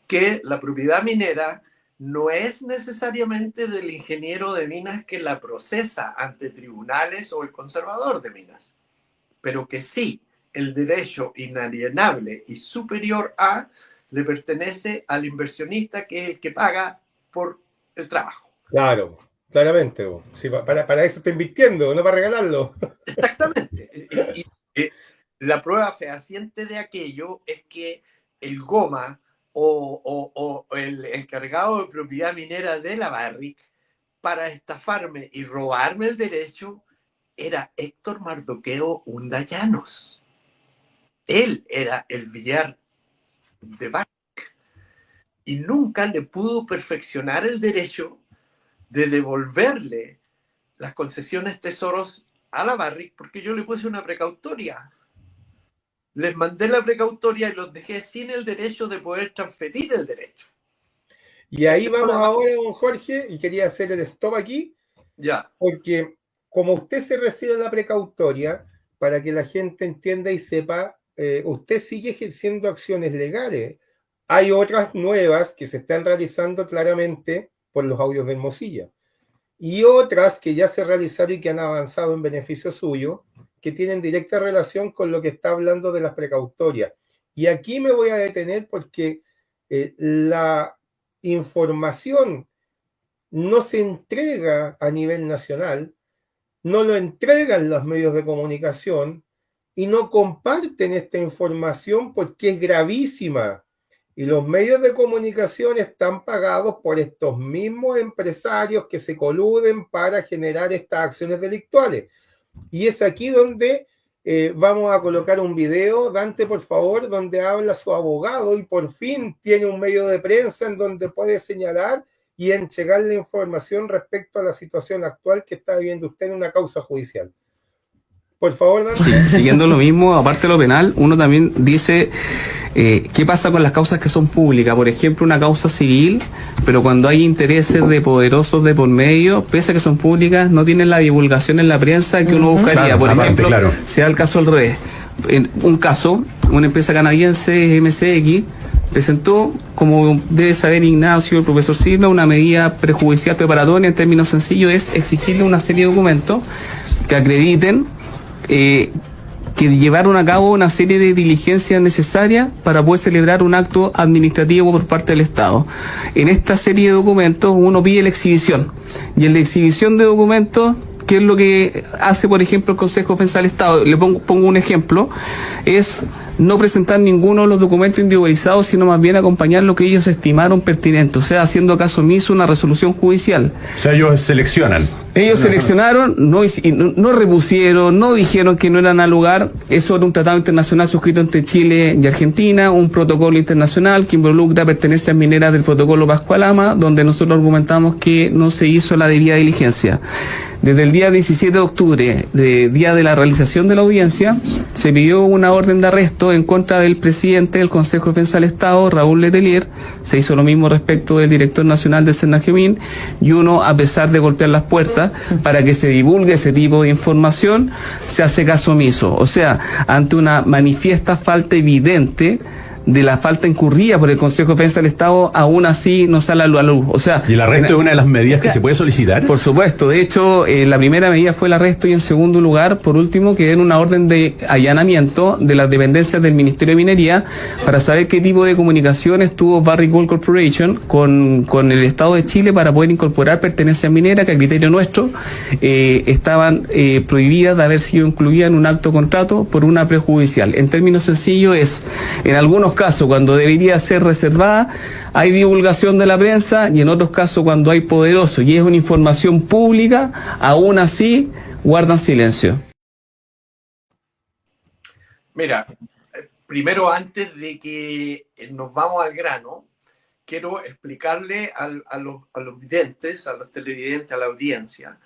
que la propiedad minera no es necesariamente del ingeniero de minas que la procesa ante tribunales o el conservador de minas, pero que sí, el derecho inalienable y superior a le pertenece al inversionista, que es el que paga por el trabajo. Claro, claramente. Sí, para eso está invirtiendo, no para regalarlo. Exactamente. La prueba fehaciente de aquello es que el Goma o el encargado de propiedad minera de la Barrick, para estafarme y robarme el derecho, era Héctor Mardoqueo Hunda Llanos. Él era el Villar de Barrick y nunca le pudo perfeccionar el derecho de devolverle las concesiones tesoros a la Barrick porque yo le puse una precautoria. Les mandé la precautoria y los dejé sin el derecho de poder transferir el derecho. Y ahí vamos ahora, don Jorge, y quería hacer el stop aquí, Ya. porque como usted se refiere a la precautoria, para que la gente entienda y sepa, usted sigue ejerciendo acciones legales. Hay otras nuevas que se están realizando claramente por los audios de Hermosilla. Y otras que ya se realizaron y que han avanzado en beneficio suyo, que tienen directa relación con lo que está hablando de las precautorias. Y aquí me voy a detener porque la información no se entrega a nivel nacional, no lo entregan los medios de comunicación y no comparten esta información porque es gravísima. Y los medios de comunicación están pagados por estos mismos empresarios que se coluden para generar estas acciones delictuales. Y es aquí donde vamos a colocar un video, Dante, por favor, donde habla su abogado y por fin tiene un medio de prensa en donde puede señalar y entregar la información respecto a la situación actual que está viviendo usted en una causa judicial. Por favor, Dante. Sí, siguiendo lo mismo, aparte de lo penal, uno también dice qué pasa con las causas que son públicas. Por ejemplo, una causa civil, pero cuando hay intereses de poderosos de por medio, pese a que son públicas, no tienen la divulgación en la prensa que uno buscaría. Claro, por aparte, ejemplo, claro. sea el caso al revés. En un caso, una empresa canadiense, MCX, presentó, como debe saber Ignacio, el profesor Silva, una medida prejudicial preparatoria. En términos sencillos, es exigirle una serie de documentos que acrediten que llevaron a cabo una serie de diligencias necesarias para poder celebrar un acto administrativo por parte del Estado. En esta serie de documentos uno pide la exhibición, y en la exhibición de documentos, ¿qué es lo que hace, por ejemplo, el Consejo de Defensa del Estado? Le pongo un ejemplo, es no presentar ninguno de los documentos individualizados, sino más bien acompañar lo que ellos estimaron pertinente, o sea, haciendo caso omiso una resolución judicial. O sea, ellos seleccionan. Ellos seleccionaron, no repusieron, no dijeron que no eran al lugar. Eso era un tratado internacional suscrito entre Chile y Argentina, un protocolo internacional que involucra pertenencias mineras del protocolo Pascualama, donde nosotros argumentamos que no se hizo la debida diligencia. Desde el día 17 de octubre, día de la realización de la audiencia, se pidió una orden de arresto en contra del presidente del Consejo de Defensa del Estado, Raúl Letelier. Se hizo lo mismo respecto del director nacional de Senajemín, y uno, a pesar de golpear las puertas para que se divulgue ese tipo de información, se hace caso omiso. O sea, ante una manifiesta falta evidente de la falta incurrida por el Consejo de Defensa del Estado, aún así no sale a la luz. O sea, ¿Y el arresto es una de las medidas que se puede solicitar? Por supuesto. De hecho, la primera medida fue el arresto, y en segundo lugar, por último, que den una orden de allanamiento de las dependencias del Ministerio de Minería para saber qué tipo de comunicaciones tuvo Barrick Gold Corporation con el Estado de Chile para poder incorporar pertenencias mineras que, a criterio nuestro, estaban prohibidas de haber sido incluidas en un acto contrato por una prejudicial. En términos sencillos, en algunos casos, cuando debería ser reservada, hay divulgación de la prensa, y en otros casos, cuando hay poderoso y es una información pública, aún así guardan silencio. Mira, primero, antes de que nos vamos al grano, quiero explicarle a los videntes, a los televidentes, a la audiencia,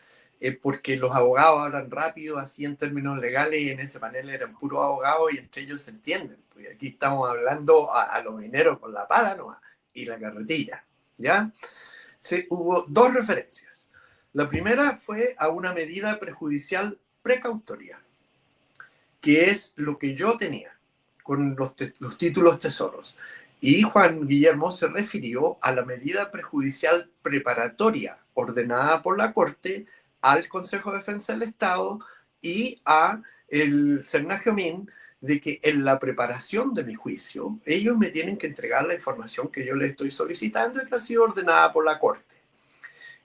porque los abogados hablan rápido, así en términos legales, y en ese panel eran puros abogados y entre ellos se entienden. Porque aquí estamos hablando a los mineros con la pala nomás y la carretilla, ¿ya? Hubo dos referencias. La primera fue a una medida prejudicial precautoria, que es lo que yo tenía con los títulos tesoros. Y Juan Guillermo se refirió a la medida prejudicial preparatoria ordenada por la Corte al Consejo de Defensa del Estado y a el Senajemín, de que en la preparación de mi juicio ellos me tienen que entregar la información que yo les estoy solicitando y que ha sido ordenada por la Corte.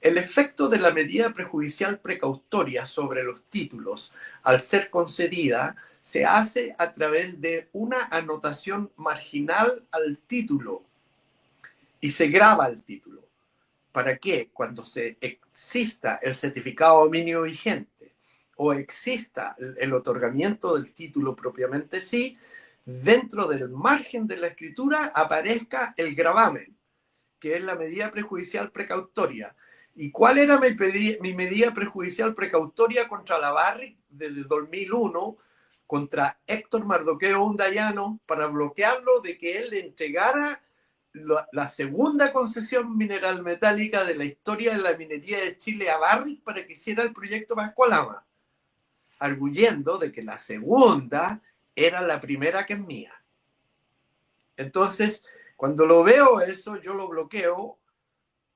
El efecto de la medida prejudicial precautoria sobre los títulos, al ser concedida, se hace a través de una anotación marginal al título y se graba el título. ¿Para qué? Cuando exista el certificado de dominio vigente o exista el otorgamiento del título propiamente sí, dentro del margen de la escritura aparezca el gravamen, que es la medida prejudicial precautoria. ¿Y cuál era mi medida prejudicial precautoria contra la Barrick desde 2001, contra Héctor Mardoqueo Undayano, para bloquearlo de que él le entregara la segunda concesión mineral metálica de la historia de la minería de Chile a Barrick para que hiciera el proyecto Pascualama, arguyendo de que la segunda era la primera que es mía? Entonces, cuando lo veo eso, yo lo bloqueo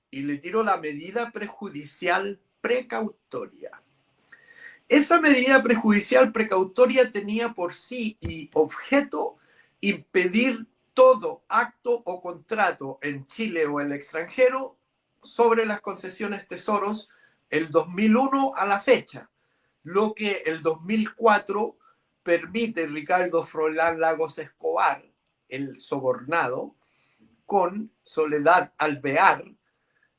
y le tiro la medida prejudicial precautoria. Esa medida prejudicial precautoria tenía por sí y objeto impedir todo acto o contrato en Chile o en el extranjero sobre las concesiones tesoros el 2001 a la fecha, lo que el 2004 permite Ricardo Froilán Lagos Escobar, el sobornado, con Soledad Alvear,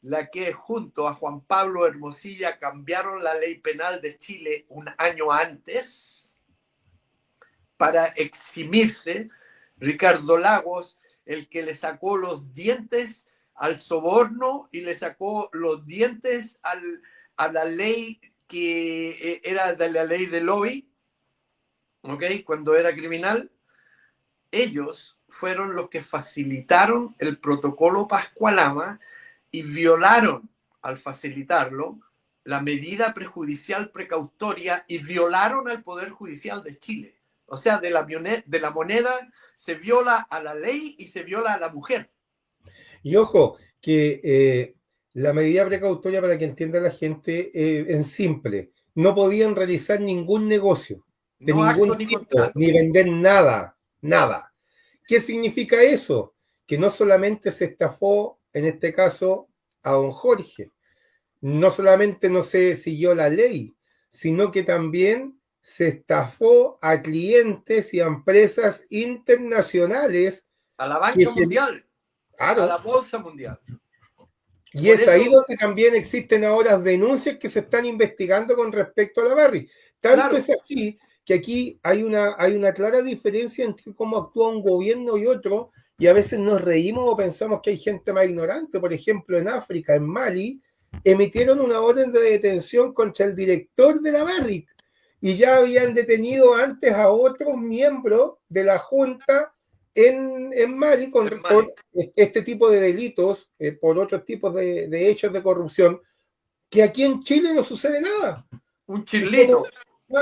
la que junto a Juan Pablo Hermosilla cambiaron la ley penal de Chile un año antes para eximirse. Ricardo Lagos, el que le sacó los dientes al soborno y le sacó los dientes a la ley que era de la ley de lobby, ¿ok? Cuando era criminal. Ellos fueron los que facilitaron el protocolo Pascualama y violaron, al facilitarlo, la medida prejudicial precautoria y violaron al Poder Judicial de Chile. O sea, de la moneda se viola a la ley y se viola a la mujer. Y ojo, que la medida precautoria, para que entienda la gente, en simple, no podían realizar ningún negocio, de No acto ningún ni tipo, contrato. ni vender nada, nada. ¿Qué significa eso? Que no solamente se estafó, en este caso, a don Jorge, no solamente no se siguió la ley, sino que también se estafó a clientes y a empresas internacionales. A la banca mundial, Claro. a la bolsa mundial. Y Por es eso, ahí donde también existen ahora denuncias que se están investigando con respecto a la Barrick. Tanto claro, es así que aquí hay una clara diferencia entre cómo actúa un gobierno y otro, y a veces nos reímos o pensamos que hay gente más ignorante. Por ejemplo, en África, en Mali, emitieron una orden de detención contra el director de la Barrick y ya habían detenido antes a otros miembros de la junta en Mali por este tipo de delitos, por otros tipos de hechos de corrupción, que aquí en Chile no sucede nada. Un chirlito.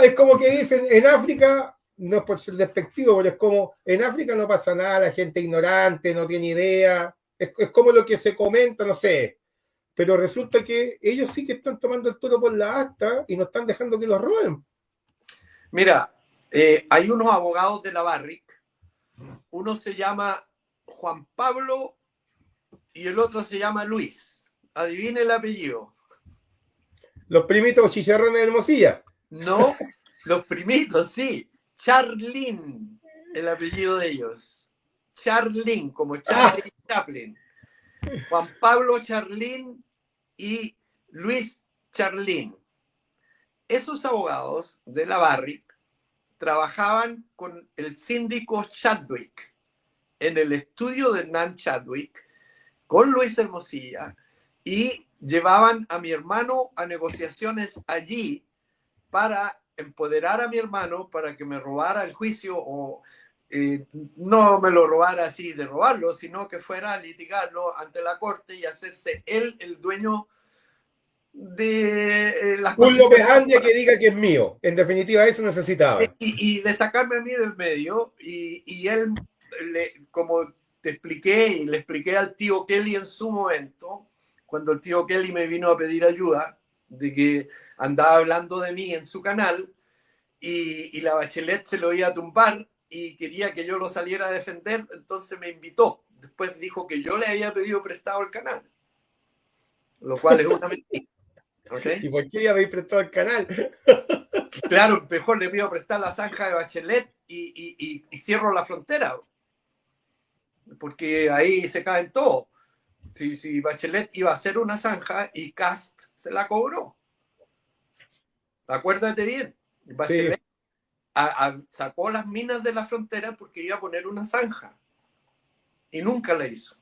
Es como que dicen, en África, no es por ser despectivo, pero es como, en África no pasa nada, la gente ignorante, no tiene idea, es como lo que se comenta, no sé, pero resulta que ellos sí que están tomando el toro por la asta y no están dejando que los roben. Mira, hay unos abogados de la Barrick, uno se llama Juan Pablo y el otro se llama Luis. Adivine el apellido. Los primitos chicharrones de Hermosilla. No, los primitos, sí. Charlín, el apellido de ellos. Charlín, como Charlie Chaplin. Juan Pablo Charlín y Luis Charlín. Esos abogados de la Barrick trabajaban con el síndico Chadwick en el estudio de Hernán Chadwick con Luis Hermosilla y llevaban a mi hermano a negociaciones allí para empoderar a mi hermano para que me robara el juicio o no me lo robara así de robarlo, sino que fuera a litigarlo ante la corte y hacerse él el dueño de las un López Andia que diga que es mío. En definitiva, eso necesitaba. Y de sacarme a mí del medio. Y él, como te expliqué y le expliqué al tío Kelly en su momento, cuando el tío Kelly me vino a pedir ayuda, de que andaba hablando de mí en su canal y la Bachelet se lo iba a tumbar y quería que yo lo saliera a defender, entonces me invitó. Después dijo que yo le había pedido prestado el canal. lo cual es una mentira. ¿Okay? ¿Y por qué iba a pedir prestado el canal? Claro, mejor le pido prestar la zanja de Bachelet y cierro la frontera, porque ahí se caen todos. Si Bachelet iba a hacer una zanja y Kast se la cobró. Acuérdate bien. Bachelet sacó las minas de la frontera porque iba a poner una zanja y nunca la hizo.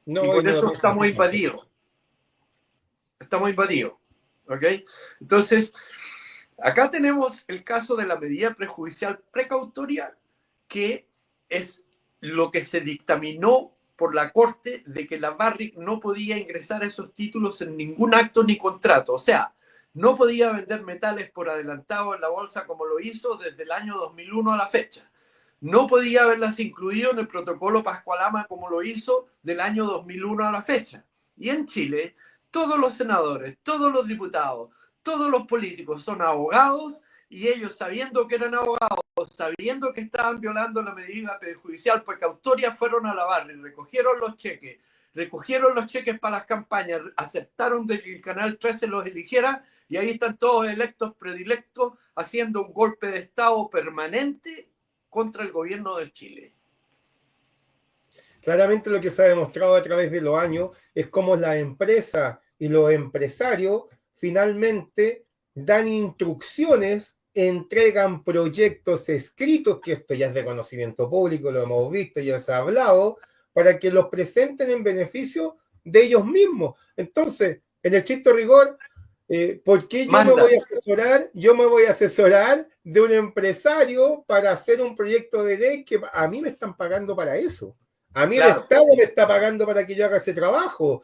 No, y por no eso estamos invadidos. Estamos invadidos. ¿Ok? Entonces, acá tenemos el caso de la medida prejudicial precautoria, que es lo que se dictaminó por la Corte de que la Barrick no podía ingresar esos títulos en ningún acto ni contrato. O sea, no podía vender metales por adelantado en la bolsa como lo hizo desde el año 2001 a la fecha. No podía haberlas incluido en el protocolo Pascualama como lo hizo del año 2001 a la fecha. Y en Chile, todos los senadores, todos los diputados, todos los políticos son abogados, y ellos, sabiendo que eran abogados, sabiendo que estaban violando la medida prejudicial precautoria, fueron a la Barrick, recogieron los cheques para las campañas, aceptaron de que el Canal 13 los eligiera, y ahí están todos electos predilectos haciendo un golpe de Estado permanente contra el gobierno de Chile. Claramente lo que se ha demostrado a través de los años es cómo las empresas y los empresarios finalmente dan instrucciones, entregan proyectos escritos, que esto ya es de conocimiento público, lo hemos visto, ya se ha hablado, para que los presenten en beneficio de ellos mismos. Entonces, en el estricto rigor, ¿por qué yo me voy a asesorar de un empresario para hacer un proyecto de ley que a mí me están pagando para eso? A mí el Estado me está pagando para que yo haga ese trabajo.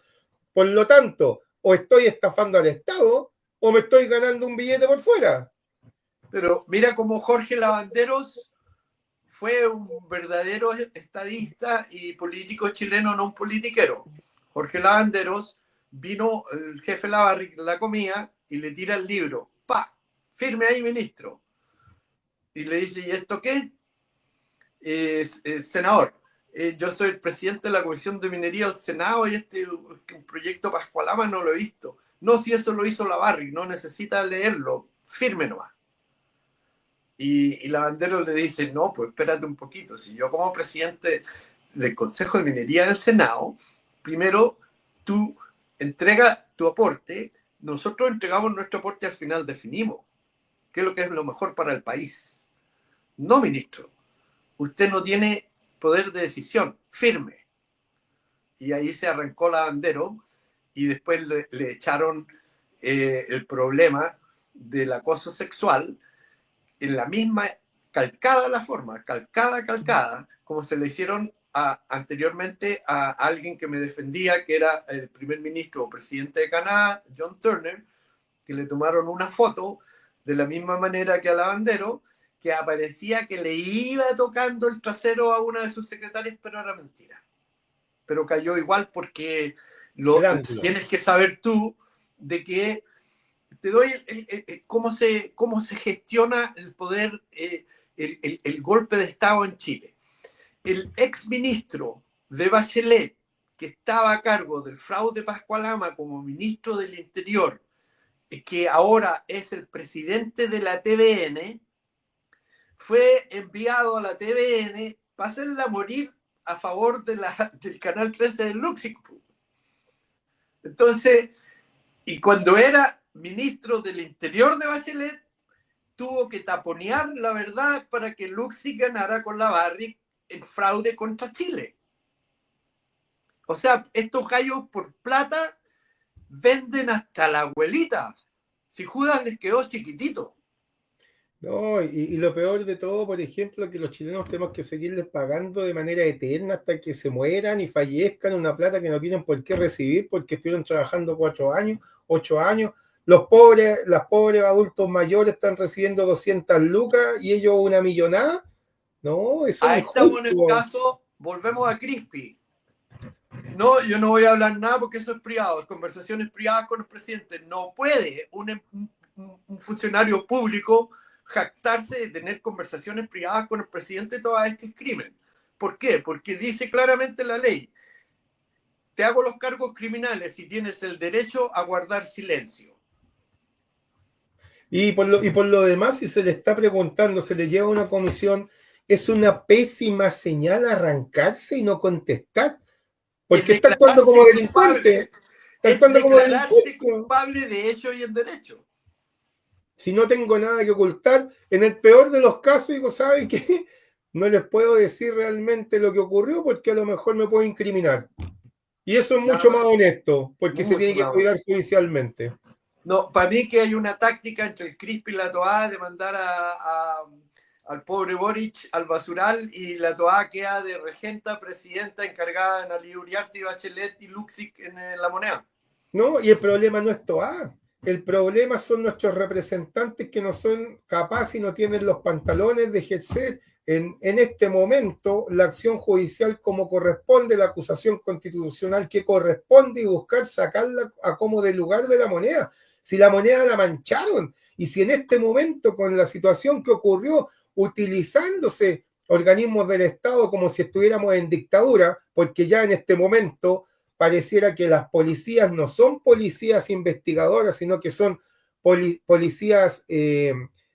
Por lo tanto, o estoy estafando al Estado o me estoy ganando un billete por fuera. Pero mira cómo Jorge Lavanderos fue un verdadero estadista y político chileno, no un politiquero. Jorge Lavanderos vino, el jefe de la Barrick la comía y le tira el libro. ¡Pa! Firme ahí, ministro. Y le dice, ¿y esto qué? Senador, yo soy el presidente de la Comisión de Minería del Senado y un proyecto Pascualama no lo he visto. No, si eso lo hizo la Barrick, no necesita leerlo, firme nomás. Y Lavanderos le dice, no, pues espérate un poquito. Si yo como presidente del Consejo de Minería del Senado, primero tú entrega tu aporte, nosotros entregamos nuestro aporte, al final definimos qué es lo que es lo mejor para el país. No, ministro, usted no tiene poder de decisión, firme. Y ahí se arrancó Lavanderos y después le echaron el problema del acoso sexual en la misma, calcada la forma, calcada, como se le hicieron anteriormente a alguien que me defendía, que era el primer ministro o presidente de Canadá, John Turner, que le tomaron una foto de la misma manera que a Lavanderos, que aparecía que le iba tocando el trasero a una de sus secretarias, pero era mentira. Pero cayó igual porque tienes que saber tú de que te doy cómo se gestiona el poder, el golpe de Estado en Chile. El exministro de Bachelet, que estaba a cargo del fraude Pascualama como ministro del Interior, que ahora es el presidente de la TVN, fue enviado a la TVN para hacerla morir a favor del Canal 13 de Luxico. Entonces, y cuando era ministro del Interior de Bachelet, tuvo que taponear la verdad para que Luxic ganara con la Barrick en fraude contra Chile. O sea, estos gallos por plata venden hasta la abuelita. Si Judas les quedó chiquitito. No, y lo peor de todo, por ejemplo, que los chilenos tenemos que seguirles pagando de manera eterna hasta que se mueran y fallezcan, una plata que no tienen por qué recibir porque estuvieron trabajando 4 años, 8 años. Los pobres adultos mayores están recibiendo 200 lucas y ellos una millonada. No, eso ahí es estamos en el caso, volvemos a Crispy. No, yo no voy a hablar nada porque eso es privado, conversaciones privadas con el presidente. No puede un funcionario público jactarse de tener conversaciones privadas con el presidente toda vez que es crimen. ¿Por qué? Porque dice claramente la ley, te hago los cargos criminales y tienes el derecho a guardar silencio. Y por lo demás, si se le está preguntando, se le lleva a una comisión, es una pésima señal arrancarse y no contestar, porque está actuando como delincuente. Está actuando como delincuente. Culpable de hecho y en derecho. Si no tengo nada que ocultar, en el peor de los casos, digo, ¿saben qué? No les puedo decir realmente lo que ocurrió porque a lo mejor me puedo incriminar. Y eso es mucho más honesto, porque se tiene que cuidar judicialmente. No, para mí que hay una táctica entre el Crispi y la Toá de mandar al pobre Boric al basural, y la Toá queda de regenta, presidenta, encargada en Ali Uriarte, Bachelet y Luxic en La Moneda. No, y el problema no es Toá. El problema son nuestros representantes que no son capaces y no tienen los pantalones de ejercer en este momento la acción judicial como corresponde, la acusación constitucional que corresponde, y buscar sacarla a como del lugar de La Moneda. Si La Moneda la mancharon, y si en este momento, con la situación que ocurrió, utilizándose organismos del Estado como si estuviéramos en dictadura, porque ya en este momento pareciera que las policías no son policías investigadoras, sino que son policías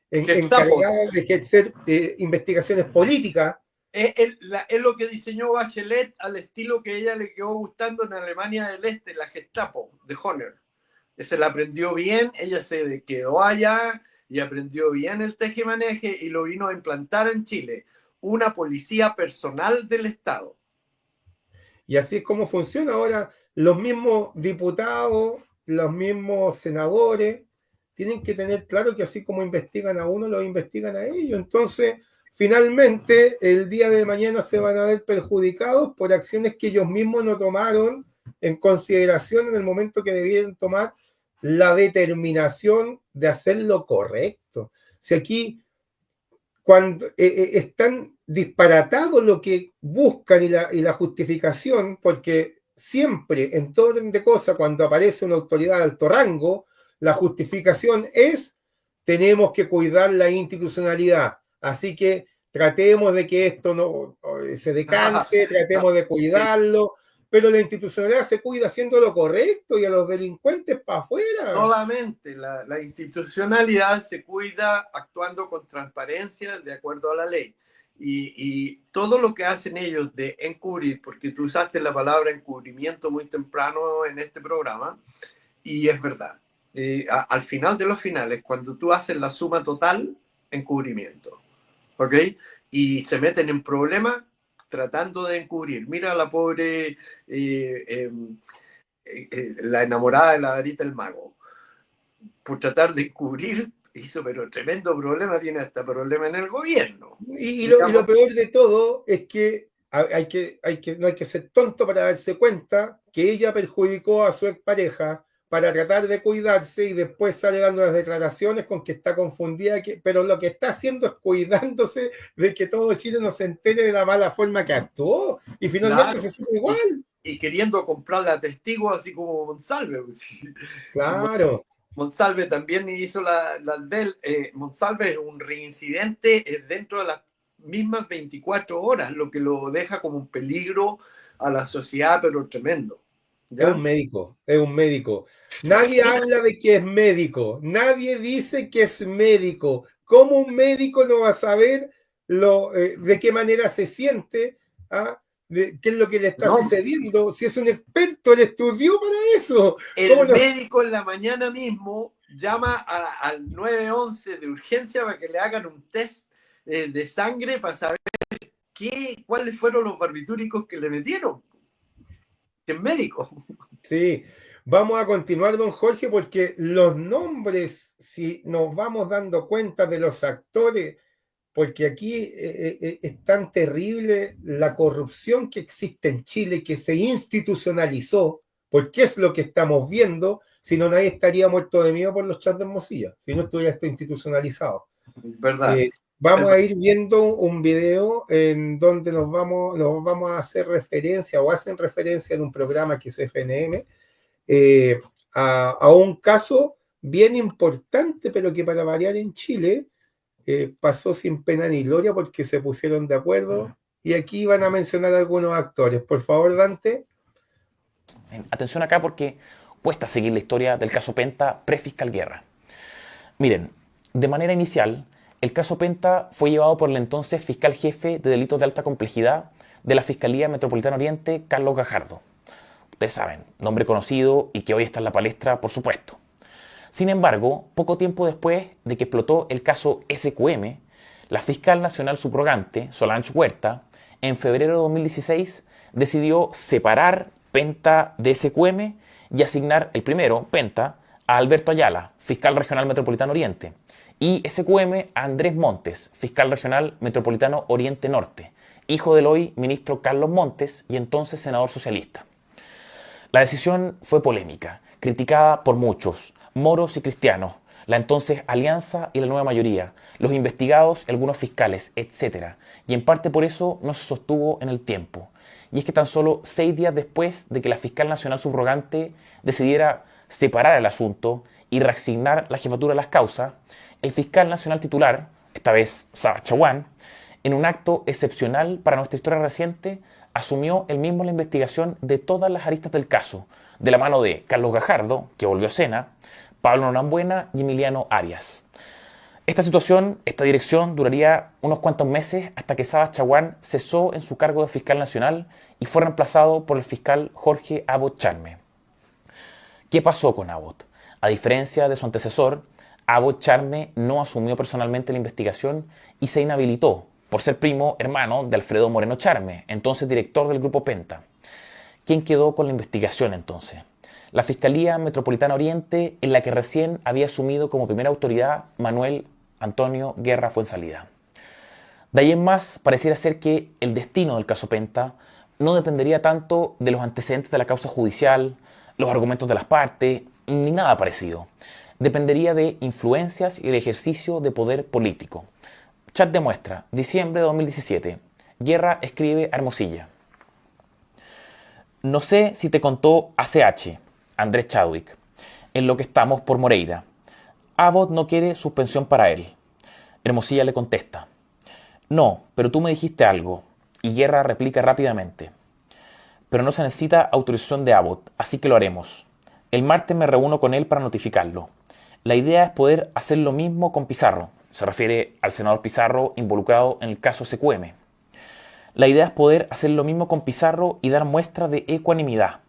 encargadas de ejercer investigaciones políticas. Es lo que diseñó Bachelet al estilo que ella le quedó gustando en Alemania del Este, la Gestapo de Honor. Se la aprendió bien, ella se quedó allá y aprendió bien el tejemaneje y lo vino a implantar en Chile. Una policía personal del Estado. Y así es como funciona ahora. Los mismos diputados, los mismos senadores, tienen que tener claro que así como investigan a uno, lo investigan a ellos. Entonces, finalmente, el día de mañana se van a ver perjudicados por acciones que ellos mismos no tomaron en consideración en el momento que debieron tomar la determinación de hacer lo correcto. Si aquí, cuando están disparatados lo que buscan y la justificación, porque siempre, en todo orden de cosas, cuando aparece una autoridad de alto rango, la justificación es: tenemos que cuidar la institucionalidad, así que tratemos de que esto no se decante, tratemos de cuidarlo, pero la institucionalidad se cuida haciendo lo correcto y a los delincuentes para afuera. Solamente la institucionalidad se cuida actuando con transparencia de acuerdo a la ley. Y todo lo que hacen ellos de encubrir, porque tú usaste la palabra encubrimiento muy temprano en este programa, y es verdad. Al final de los finales, cuando tú haces la suma total, encubrimiento. ¿Ok? Y se meten en problemas tratando de encubrir. Mira a la pobre, la enamorada de la varita del mago. Por tratar de encubrir, hizo pero tremendo problema, tiene hasta problema en el gobierno. Y lo peor de todo es que no hay que ser tonto para darse cuenta que ella perjudicó a su expareja para tratar de cuidarse, y después sale dando las declaraciones con que está confundida, pero lo que está haciendo es cuidándose de que todo Chile no se entere de la mala forma que actuó, y finalmente claro, se sigue igual. Y queriendo comprarle a testigos así como Monsalve. Claro. Monsalve también hizo la del... Monsalve es un reincidente dentro de las mismas 24 horas, lo que lo deja como un peligro a la sociedad, pero tremendo. ¿Ya? Es un médico. Nadie habla de que es médico, nadie dice que es médico. ¿Cómo un médico no va a saber de qué manera se siente? ¿Qué es lo que le está sucediendo? Si es un experto, él estudió para eso. El médico en la mañana mismo llama al 911 de urgencia para que le hagan un test de sangre para saber cuáles fueron los barbitúricos que le metieron. Es médico. Sí, vamos a continuar, don Jorge, porque los nombres, si nos vamos dando cuenta de los actores, porque aquí es tan terrible la corrupción que existe en Chile, que se institucionalizó, porque es lo que estamos viendo, si no nadie estaría muerto de miedo por los chats de Hermosilla, si no estuviera esto institucionalizado. ¿Verdad? Vamos a ir viendo un video en donde nos vamos a hacer referencia, o hacen referencia en un programa que es FNM, a un caso bien importante, pero que para variar en Chile pasó sin pena ni gloria porque se pusieron de acuerdo, y aquí van a mencionar algunos actores. Por favor, Dante. Atención acá porque cuesta seguir la historia del caso Penta pre-fiscal Guerra. Miren, de manera inicial, el caso Penta fue llevado por el entonces fiscal jefe de delitos de alta complejidad de la Fiscalía Metropolitana Oriente, Carlos Gajardo. Ustedes saben, nombre conocido y que hoy está en la palestra, por supuesto. Sin embargo, poco tiempo después de que explotó el caso SQM, la fiscal nacional subrogante, Solange Huerta, en febrero de 2016 decidió separar Penta de SQM y asignar el primero, Penta, a Alberto Ayala, fiscal regional metropolitano Oriente, y SQM a Andrés Montes, fiscal regional metropolitano Oriente Norte, hijo del hoy ministro Carlos Montes y entonces senador socialista. La decisión fue polémica, criticada por muchos, moros y cristianos, la entonces Alianza y la Nueva Mayoría, los investigados y algunos fiscales, etc. Y en parte por eso no se sostuvo en el tiempo. Y es que tan solo 6 días después de que la fiscal nacional subrogante decidiera separar el asunto y reasignar la jefatura de las causas, el fiscal nacional titular, esta vez Saba Chaguán, en un acto excepcional para nuestra historia reciente, asumió él mismo la investigación de todas las aristas del caso, de la mano de Carlos Gajardo, que volvió a Sena, Pablo Norambuena y Emiliano Arias. Esta situación, esta dirección, duraría unos cuantos meses hasta que Saba Chaguán cesó en su cargo de fiscal nacional y fue reemplazado por el fiscal Jorge Abbott Charme. ¿Qué pasó con Abbott? A diferencia de su antecesor, Abbott Charme no asumió personalmente la investigación y se inhabilitó por ser primo hermano de Alfredo Moreno Charme, entonces director del Grupo Penta. ¿Quién quedó con la investigación entonces? La Fiscalía Metropolitana Oriente, en la que recién había asumido como primera autoridad Manuel Antonio Guerra Fuenzalida. De ahí en más, pareciera ser que el destino del caso Penta no dependería tanto de los antecedentes de la causa judicial, los argumentos de las partes, ni nada parecido. Dependería de influencias y el ejercicio de poder político. Chat de muestra, diciembre de 2017. Guerra escribe a Hermosilla. No sé si te contó ACH, Andrés Chadwick, en lo que estamos por Moreira. Abbott no quiere suspensión para él. Hermosilla le contesta. No, pero tú me dijiste algo. Y Guerra replica rápidamente. Pero no se necesita autorización de Abbott, así que lo haremos. El martes me reúno con él para notificarlo. La idea es poder hacer lo mismo con Pizarro. Se refiere al senador Pizarro involucrado en el caso SQM. La idea es poder hacer lo mismo con Pizarro y dar muestra de ecuanimidad.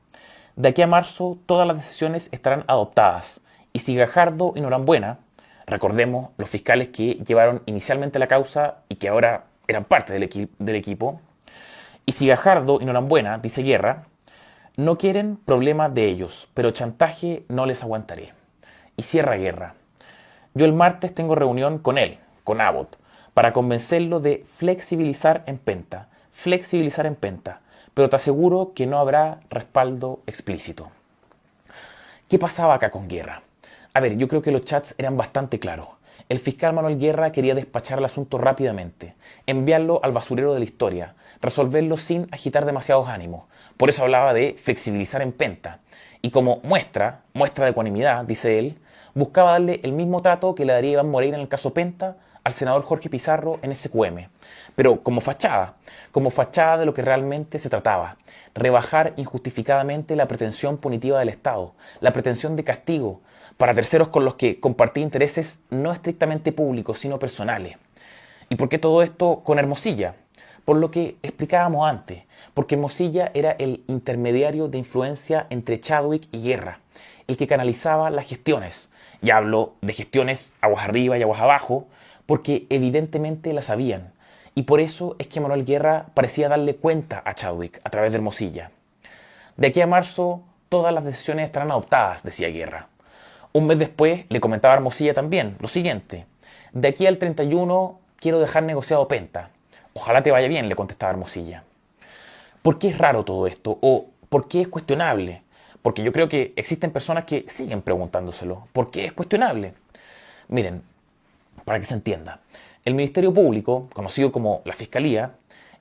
De aquí a marzo todas las decisiones estarán adoptadas. Y si Gajardo y Norambuena, recordemos los fiscales que llevaron inicialmente la causa y que ahora eran parte del equipo, y si Gajardo y Norambuena, dice Guerra, no quieren problemas de ellos, pero chantaje no les aguantaré. Y cierra Guerra. Yo el martes tengo reunión con él, con Abbott, para convencerlo de flexibilizar en Penta, pero te aseguro que no habrá respaldo explícito. ¿Qué pasaba acá con Guerra? A ver, yo creo que los chats eran bastante claros. El fiscal Manuel Guerra quería despachar el asunto rápidamente, enviarlo al basurero de la historia, resolverlo sin agitar demasiados ánimos. Por eso hablaba de flexibilizar en Penta. Y como muestra de ecuanimidad, dice él, buscaba darle el mismo trato que le daría Iván Moreira en el caso Penta al senador Jorge Pizarro en SQM. Pero como fachada de lo que realmente se trataba. Rebajar injustificadamente la pretensión punitiva del Estado, la pretensión de castigo para terceros con los que compartía intereses no estrictamente públicos, sino personales. ¿Y por qué todo esto con Hermosilla? Por lo que explicábamos antes, porque Hermosilla era el intermediario de influencia entre Chadwick y Guerra, el que canalizaba las gestiones. Y hablo de gestiones aguas arriba y aguas abajo, porque evidentemente las sabían. Y por eso es que Manuel Guerra parecía darle cuenta a Chadwick a través de Hermosilla. De aquí a marzo, todas las decisiones estarán adoptadas, decía Guerra. Un mes después le comentaba a Hermosilla también lo siguiente. De aquí al 31 quiero dejar negociado Penta. Ojalá te vaya bien, le contestaba Hermosilla. ¿Por qué es raro todo esto? ¿O por qué es cuestionable? Porque yo creo que existen personas que siguen preguntándoselo. ¿Por qué es cuestionable? Miren, para que se entienda, el Ministerio Público, conocido como la Fiscalía,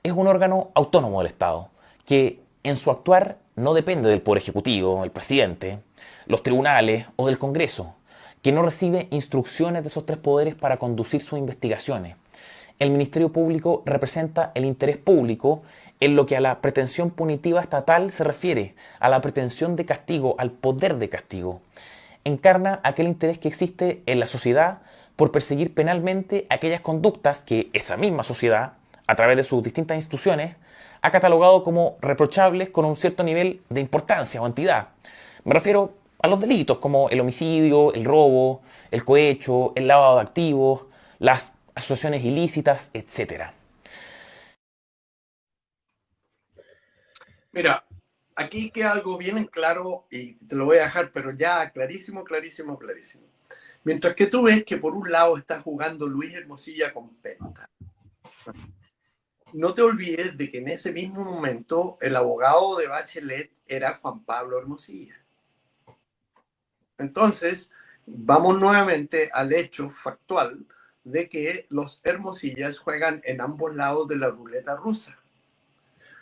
es un órgano autónomo del Estado, que en su actuar no depende del Poder Ejecutivo, el presidente, los tribunales o del Congreso, que no recibe instrucciones de esos tres poderes para conducir sus investigaciones. el Ministerio Público representa el interés público en lo que a la pretensión punitiva estatal se refiere, a la pretensión de castigo, al poder de castigo. Encarna aquel interés que existe en la sociedad por perseguir penalmente aquellas conductas que esa misma sociedad, a través de sus distintas instituciones, ha catalogado como reprochables con un cierto nivel de importancia o entidad. Me refiero a los delitos como el homicidio, el robo, el cohecho, el lavado de activos, las asociaciones ilícitas, etc. Mira, aquí queda algo bien en claro y te lo voy a dejar, pero ya clarísimo, clarísimo, clarísimo. Mientras que tú ves que por un lado está jugando Luis Hermosilla con Penta. No te olvides de que en ese mismo momento el abogado de Bachelet era Juan Pablo Hermosilla. Entonces, vamos nuevamente al hecho factual de que los Hermosillas juegan en ambos lados de la ruleta rusa.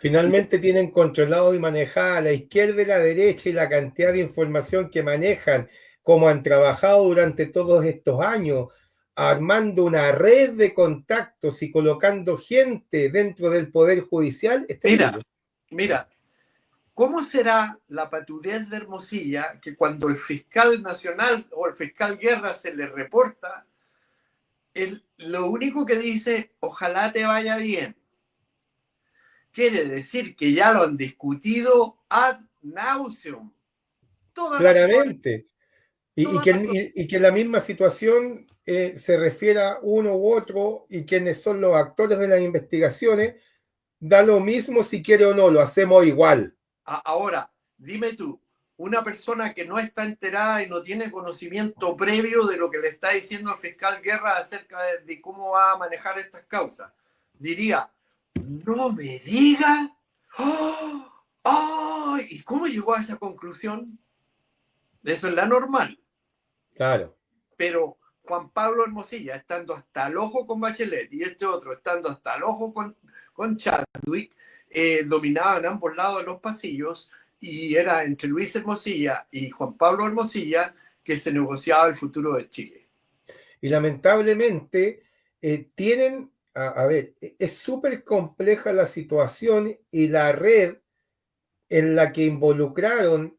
Finalmente tienen controlado y manejada a la izquierda y la derecha, y la cantidad de información que manejan, como han trabajado durante todos estos años, armando una red de contactos y colocando gente dentro del Poder Judicial. Mira, ¿cómo será la patudez de Hermosilla que cuando el fiscal nacional o el fiscal Guerra se le reporta, lo único que dice, ojalá te vaya bien? Quiere decir que ya lo han discutido ad nauseum. Claramente. Y que la misma situación se refiere a uno u otro, y quienes son los actores de las investigaciones, da lo mismo si quiere o no, lo hacemos igual. Ahora, dime tú, una persona que no está enterada y no tiene conocimiento previo de lo que le está diciendo el fiscal Guerra acerca de cómo va a manejar estas causas, diría, no me diga, ¡oh! ¿Y cómo llegó a esa conclusión? Eso es la normal. Claro. Pero Juan Pablo Hermosilla, estando hasta el ojo con Bachelet, y este otro estando hasta el ojo con Chadwick, dominaban ambos lados de los pasillos, y era entre Luis Hermosilla y Juan Pablo Hermosilla que se negociaba el futuro de Chile. Y lamentablemente tienen, a ver, es súper compleja la situación y la red en la que involucraron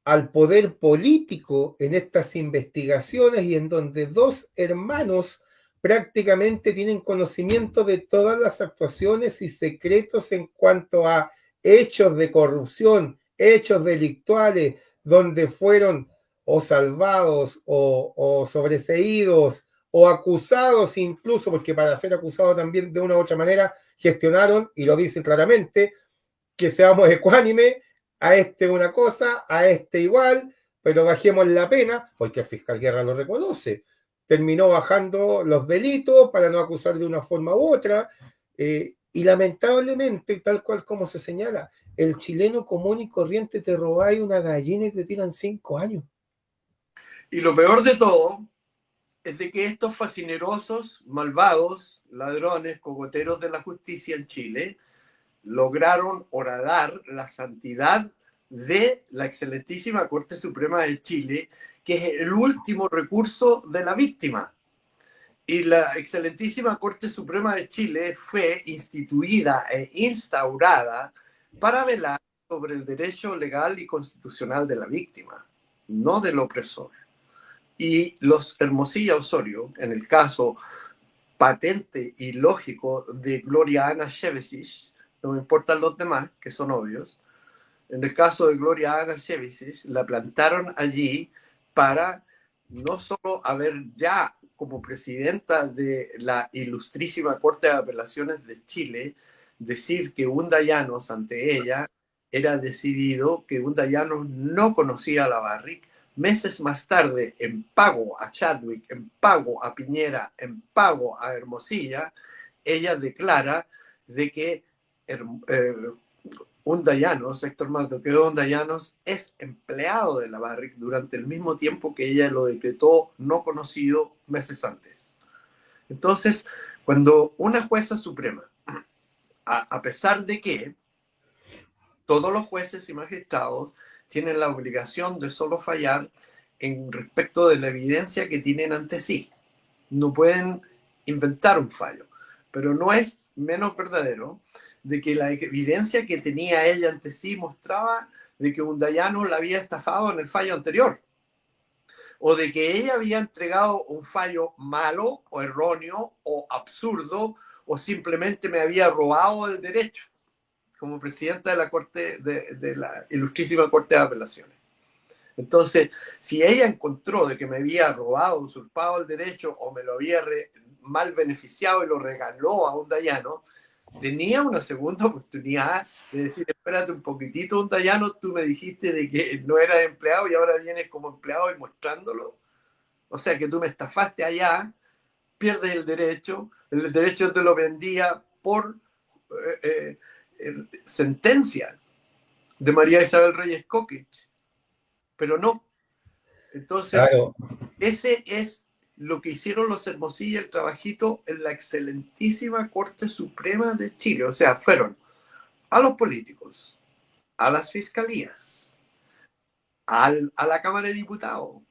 al poder político en estas investigaciones, y en donde dos hermanos prácticamente tienen conocimiento de todas las actuaciones y secretos en cuanto a hechos de corrupción, hechos delictuales, donde fueron o salvados o sobreseídos o acusados incluso, porque para ser acusados también de una u otra manera gestionaron, y lo dicen claramente, que seamos ecuánimes, a este una cosa, a este igual, pero bajemos la pena, porque el fiscal Guerra lo reconoce. Terminó bajando los delitos para no acusar de una forma u otra, y lamentablemente, tal cual como se señala, el chileno común y corriente te robáis una gallina y te tiran 5 años. Y lo peor de todo es de que estos fascinerosos, malvados, ladrones, cogoteros de la justicia en Chile lograron horadar la santidad de la excelentísima Corte Suprema de Chile, que es el último recurso de la víctima. Y la excelentísima Corte Suprema de Chile fue instituida e instaurada para velar sobre el derecho legal y constitucional de la víctima, no del opresor. Y los Hermosilla Osorio, en el caso patente y lógico de Gloria Ana Shevesich, no me importan los demás, que son obvios, en el caso de Gloria Ana Shevesich, la plantaron allí para no solo haber ya como presidenta de la ilustrísima Corte de Apelaciones de Chile, decir que Unda Llanos ante ella era decidido que Unda Llanos no conocía a la Barrick. Meses más tarde, en pago a Chadwick, en pago a Piñera, en pago a Hermosilla, ella declara de que Unda Llanos, Héctor Mardoqueo Unda Llanos, es empleado de la Barrick durante el mismo tiempo que ella lo decretó no conocido meses antes. Entonces, cuando una jueza suprema, a pesar de que todos los jueces y magistrados tienen la obligación de solo fallar en respecto de la evidencia que tienen ante sí, no pueden inventar un fallo, pero no es menos verdadero de que la evidencia que tenía ella ante sí mostraba de que Undayano la había estafado en el fallo anterior, o de que ella había entregado un fallo malo o erróneo o absurdo, o simplemente me había robado el derecho como presidenta de la Corte, de la Ilustrísima Corte de Apelaciones. Entonces, si ella encontró de que me había robado, usurpado el derecho o me lo había mal beneficiado y lo regaló a Undayano, tenía una segunda oportunidad de decir, espérate un poquitito, Undayano, tú me dijiste de que no eras empleado y ahora vienes como empleado y mostrándolo. O sea que tú me estafaste allá, pierdes el derecho te lo vendía por sentencia de María Isabel Reyes Coquich, pero no. Entonces, Claro. ese es lo que hicieron los Hermosilla, el trabajito en la excelentísima Corte Suprema de Chile. O sea, fueron a los políticos, a las fiscalías, a la Cámara de Diputados,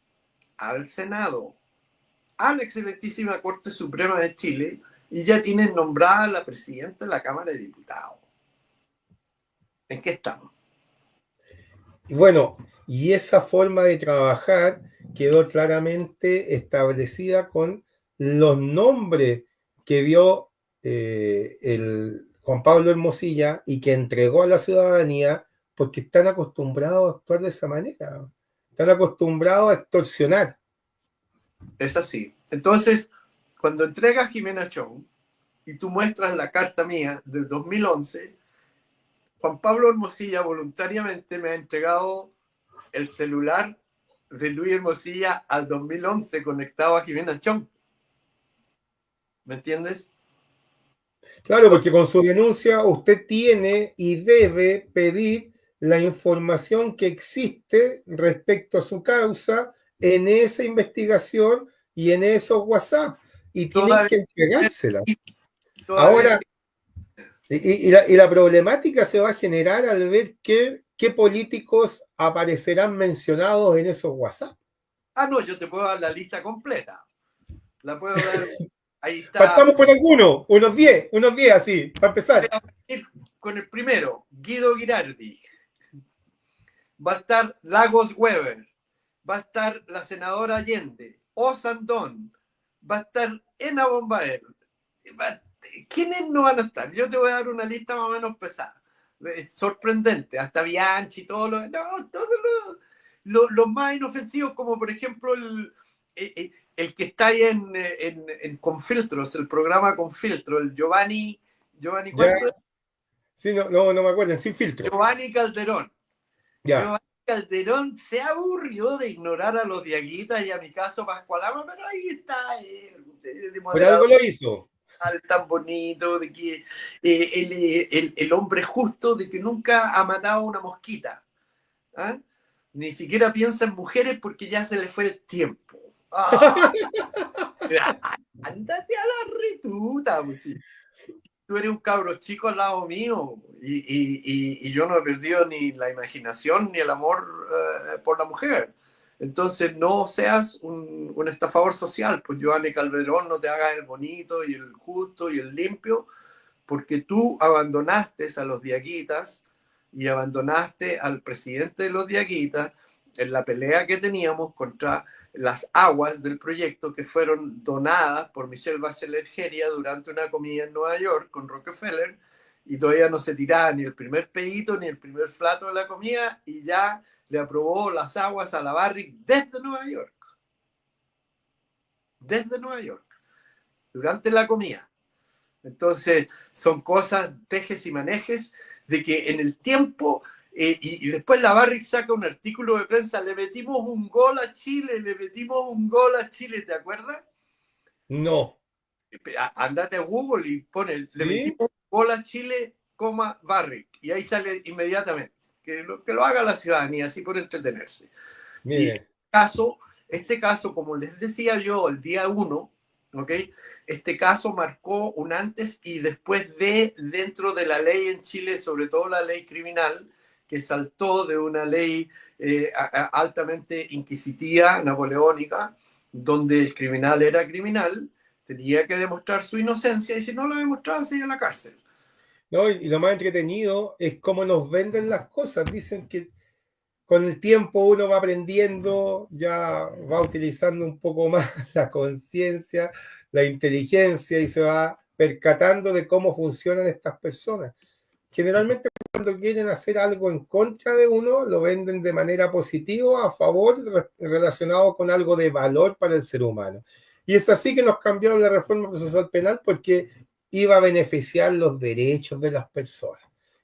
al Senado, a la excelentísima Corte Suprema de Chile, y ya tienen nombrada a la presidenta de la Cámara de Diputados. ¿En qué estamos? Y bueno, y esa forma de trabajar quedó claramente establecida con los nombres que dio el Juan Pablo Hermosilla y que entregó a la ciudadanía, porque están acostumbrados a actuar de esa manera, están acostumbrados a extorsionar. Es así. Entonces, cuando entrega a Jimena Chong y tú muestras la carta mía del 2011, Juan Pablo Hermosilla voluntariamente me ha entregado el celular de Luis Hermosilla al 2011 conectado a Jimena Chong. ¿Me entiendes? Claro, porque con su denuncia usted tiene y debe pedir la información que existe respecto a su causa en esa investigación y en esos WhatsApp, y tienen que entregársela. Ahora, y la problemática se va a generar al ver qué políticos aparecerán mencionados en esos WhatsApp. No, yo te puedo dar la lista completa. La puedo dar. Ahí está. Partamos por algunos, unos 10 así, para empezar. Voy a partir con el primero, Guido Girardi. Va a estar Lagos Weber. Va a estar la senadora Allende. Osandón. Va a estar Ena Bombaer. ¿Quiénes no van a estar? Yo te voy a dar una lista más o menos pesada. Es sorprendente. Hasta Bianchi, todos los más inofensivos, como por ejemplo el que está ahí en Confiltros, el programa Confiltro, el Giovanni ¿cuánto? Sí, no me acuerdo, sin filtro. Giovanni Calderón. Ya. Giovanni Calderón se aburrió de ignorar a los Diaguitas y a mi caso Pascualama, pero ahí está él. Por algo lo hizo. Tan bonito, de que el hombre justo, de que nunca ha matado a una mosquita. ¿Ah? Ni siquiera piensa en mujeres porque ya se le fue el tiempo. Ándate a la retuta, pues, sí. Tú eres un cabro chico al lado mío y yo no he perdido ni la imaginación ni el amor por la mujer. Entonces no seas un estafador social, pues Giovanni Calderón, no te hagas el bonito y el justo y el limpio, porque tú abandonaste a los Diaguitas y abandonaste al presidente de los Diaguitas en la pelea que teníamos contra las aguas del proyecto que fueron donadas por Michelle Bachelet Geria durante una comida en Nueva York con Rockefeller, y todavía no se tiraba ni el primer pedito ni el primer plato de la comida y ya le aprobó las aguas a la Barrick desde Nueva York. Desde Nueva York. Durante la comida. Entonces, son cosas, tejes y manejes, de que en el tiempo, y después la Barrick saca un artículo de prensa, le metimos un gol a Chile, ¿te acuerdas? No. Andate a Google y pone, ¿sí? Le metimos un gol a Chile, Barrick, y ahí sale inmediatamente. Que lo haga la ciudadanía, así por entretenerse. Sí, este caso, como les decía yo, el día 1, ¿okay? Este caso marcó un antes y después dentro de la ley en Chile, sobre todo la ley criminal, que saltó de una ley altamente inquisitiva, napoleónica, donde el criminal era criminal, tenía que demostrar su inocencia y si no lo demostraba se iba a la cárcel. ¿No? Y lo más entretenido es cómo nos venden las cosas. Dicen que con el tiempo uno va aprendiendo, ya va utilizando un poco más la conciencia, la inteligencia y se va percatando de cómo funcionan estas personas. Generalmente cuando quieren hacer algo en contra de uno, lo venden de manera positiva, a favor, relacionado con algo de valor para el ser humano. Y es así que nos cambiaron la reforma procesal penal porque iba a beneficiar los derechos de las personas.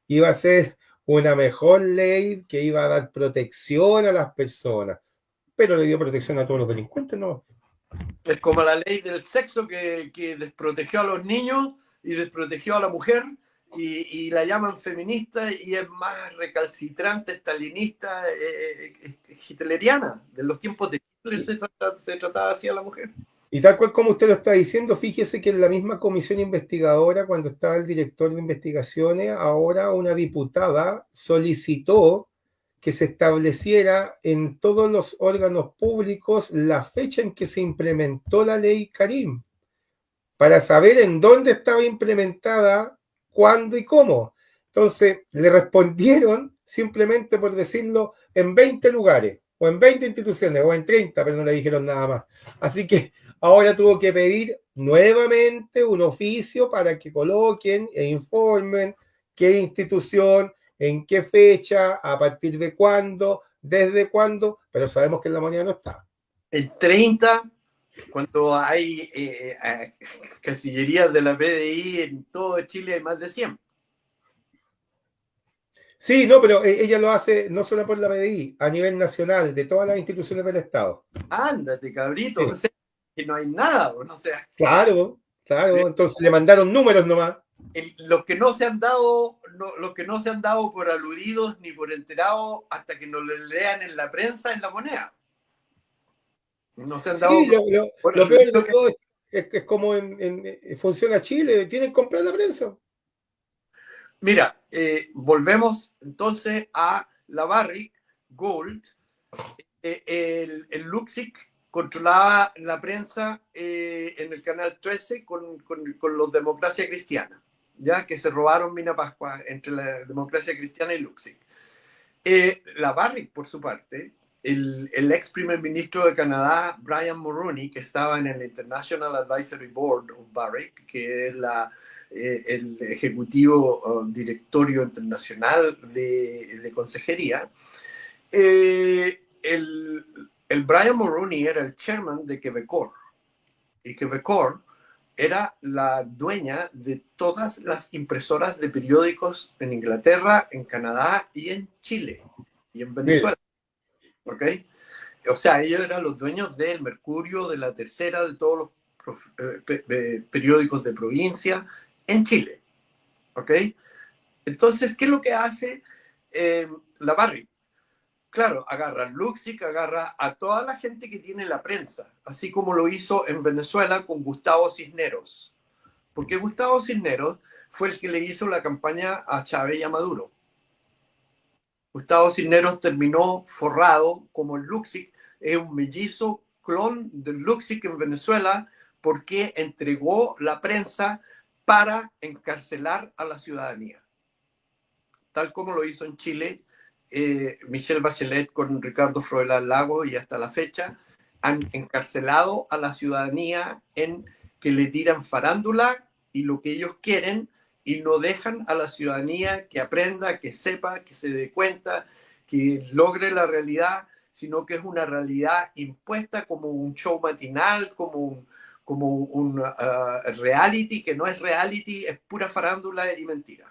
Iba a ser una mejor ley que iba a dar protección a las personas, pero le dio protección a todos los delincuentes, ¿no? Es como la ley del sexo que desprotegió a los niños y desprotegió a la mujer y la llaman feminista y es más recalcitrante, stalinista, hitleriana. De los tiempos de Hitler se trataba así a la mujer. Y tal cual como usted lo está diciendo, fíjese que en la misma comisión investigadora, cuando estaba el director de investigaciones, ahora una diputada solicitó que se estableciera en todos los órganos públicos la fecha en que se implementó la ley Karim, para saber en dónde estaba implementada, cuándo y cómo. Entonces, le respondieron simplemente por decirlo en 20 lugares, o en 20 instituciones, o en 30, pero no le dijeron nada más. Así que ahora tuvo que pedir nuevamente un oficio para que coloquen e informen qué institución, en qué fecha, a partir de cuándo, desde cuándo, pero sabemos que en la moneda no está. En 30, cuando hay cancillerías de la PDI en todo Chile, hay más de 100. Sí, no, pero ella lo hace no solo por la PDI, a nivel nacional, de todas las instituciones del Estado. Ándate, cabrito, Sí. o sea, que no hay nada, o sea. Claro, entonces le mandaron números nomás. Los que no se han dado, los que no se han dado por aludidos ni por enterados hasta que nos lo lean en la prensa en la moneda. No se han dado. Sí, lo peor de todo es como funciona Chile, tienen que comprar la prensa. Mira, volvemos entonces a la Barrick Gold. El Luxic controlaba la prensa en el canal 13 con los Democracia Cristiana, ya que se robaron Mina Pascua entre la Democracia Cristiana y Luxic. La Barrick, por su parte, el ex primer ministro de Canadá, Brian Mulroney, que estaba en el International Advisory Board of Barrick, que es el ejecutivo directorio internacional de consejería, el Brian Mulroney era el chairman de Quebecor, y Quebecor era la dueña de todas las impresoras de periódicos en Inglaterra, en Canadá y en Chile y en Venezuela. ¿Ok? O sea, ellos eran los dueños del Mercurio, de La Tercera, de todos los periódicos de provincia en Chile. ¿Ok? Entonces, ¿qué es lo que hace la Barrick? Claro, agarra a Luxic, agarra a toda la gente que tiene la prensa, así como lo hizo en Venezuela con Gustavo Cisneros. Porque Gustavo Cisneros fue el que le hizo la campaña a Chávez y a Maduro. Gustavo Cisneros terminó forrado como el Luxic, es un mellizo clon del Luxic en Venezuela porque entregó la prensa para encarcelar a la ciudadanía. Tal como lo hizo en Chile Michelle Bachelet con Ricardo Froilán Lagos, y hasta la fecha han encarcelado a la ciudadanía en que le tiran farándula y lo que ellos quieren, y no dejan a la ciudadanía que aprenda, que sepa, que se dé cuenta, que logre la realidad, sino que es una realidad impuesta como un show matinal, como un reality, que no es reality, es pura farándula y mentira.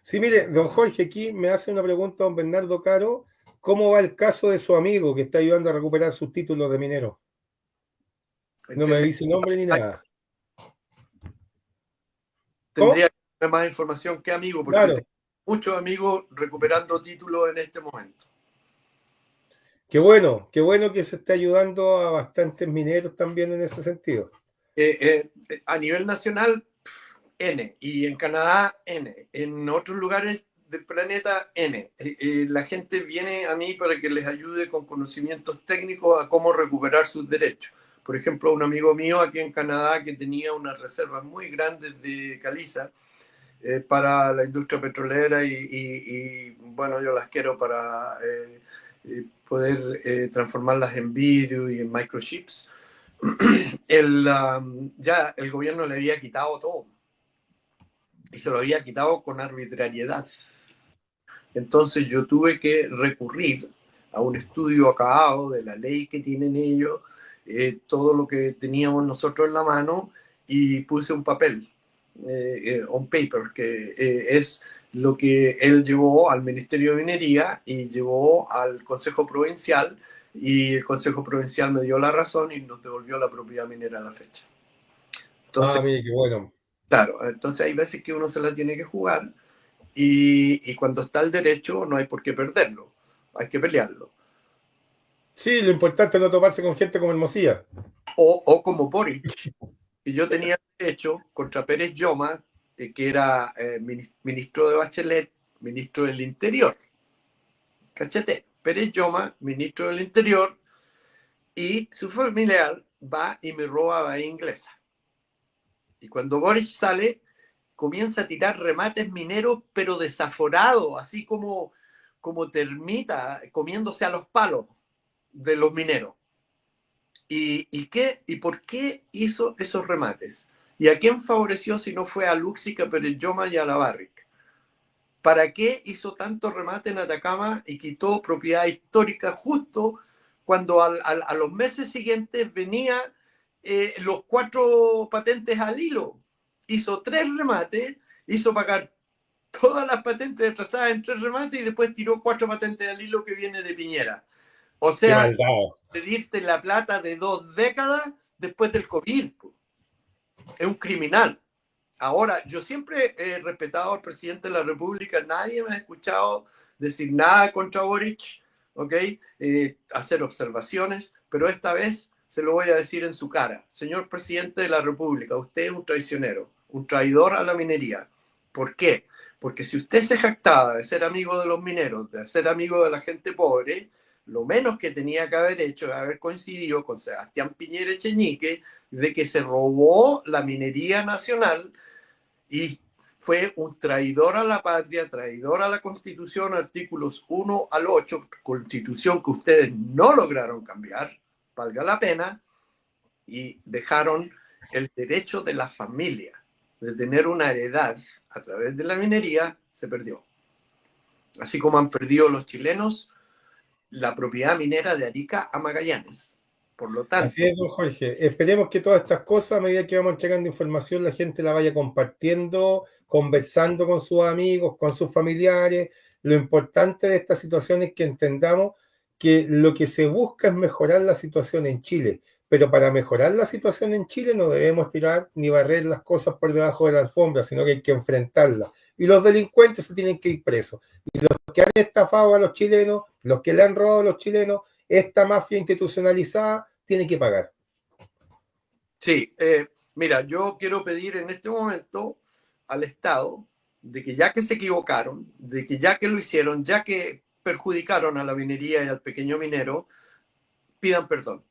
Sí, mire, don Jorge, aquí me hace una pregunta don Bernardo Caro. ¿Cómo va el caso de su amigo que está ayudando a recuperar sus títulos de minero? No me dice nombre ni nada. Tendría que tener más información que amigo, porque claro, tengo muchos amigos recuperando títulos en este momento. Qué bueno que se esté ayudando a bastantes mineros también en ese sentido. A nivel nacional, N, y en Canadá, N, en otros lugares del planeta, N. La gente viene a mí para que les ayude con conocimientos técnicos a cómo recuperar sus derechos. Por ejemplo, un amigo mío aquí en Canadá que tenía unas reservas muy grandes de caliza para la industria petrolera y, bueno, yo las quiero para poder transformarlas en vidrio y en microchips. Ya el gobierno le había quitado todo y se lo había quitado con arbitrariedad. Entonces yo tuve que recurrir a un estudio acabado de la ley que tienen ellos, todo lo que teníamos nosotros en la mano, y puse un papel, un paper, que es lo que él llevó al Ministerio de Minería y llevó al Consejo Provincial, y el Consejo Provincial me dio la razón y nos devolvió la propiedad minera a la fecha. Entonces, Mire, qué bueno. claro, entonces hay veces que uno se la tiene que jugar. Y cuando está el derecho no hay por qué perderlo, hay que pelearlo. Sí, lo importante es no toparse con gente como Hermosilla. O como Boric. Y yo tenía derecho contra Pérez Lloma, que era ministro de Bachelet, ministro del Interior. Cachete, Pérez Lloma, ministro del Interior, y su familiar va y me roba a Bahía Inglesa. Y cuando Boric sale, comienza a tirar remates mineros, pero desaforado, así como termita comiéndose a los palos de los mineros. ¿Y por qué hizo esos remates? ¿Y a quién favoreció si no fue a Lúxica, Pérez Lloma y a la Barrick? ¿Para qué hizo tanto remate en Atacama y quitó propiedad histórica justo cuando a los meses siguientes venía los 4 patentes al hilo? Hizo 3 remates, hizo pagar todas las patentes atrasadas en 3 remates y después tiró 4 patentes al hilo que viene de Piñera. O sea, pedirte la plata de 2 décadas después del COVID. Es un criminal. Ahora, yo siempre he respetado al presidente de la República, nadie me ha escuchado decir nada contra Boric, ¿ok? Hacer observaciones, pero esta vez se lo voy a decir en su cara. Señor presidente de la República, usted es un traicionero, un traidor a la minería. ¿Por qué? Porque si usted se jactaba de ser amigo de los mineros, de ser amigo de la gente pobre, lo menos que tenía que haber hecho es haber coincidido con Sebastián Piñera Echeñique de que se robó la minería nacional y fue un traidor a la patria, traidor a la Constitución, artículos 1 al 8, Constitución que ustedes no lograron cambiar, valga la pena, y dejaron el derecho de la familia de tener una heredad a través de la minería, se perdió. Así como han perdido los chilenos la propiedad minera de Arica a Magallanes. Por lo tanto, así es, don Jorge. Esperemos que todas estas cosas, a medida que vamos entregando información, la gente la vaya compartiendo, conversando con sus amigos, con sus familiares. Lo importante de esta situación es que entendamos que lo que se busca es mejorar la situación en Chile. Pero para mejorar la situación en Chile no debemos tirar ni barrer las cosas por debajo de la alfombra, sino que hay que enfrentarlas. Y los delincuentes se tienen que ir presos. Y los que han estafado a los chilenos, los que le han robado a los chilenos, esta mafia institucionalizada tiene que pagar. Sí, mira, yo quiero pedir en este momento al Estado de que ya que se equivocaron, de que ya que lo hicieron, ya que perjudicaron a la minería y al pequeño minero, pidan perdón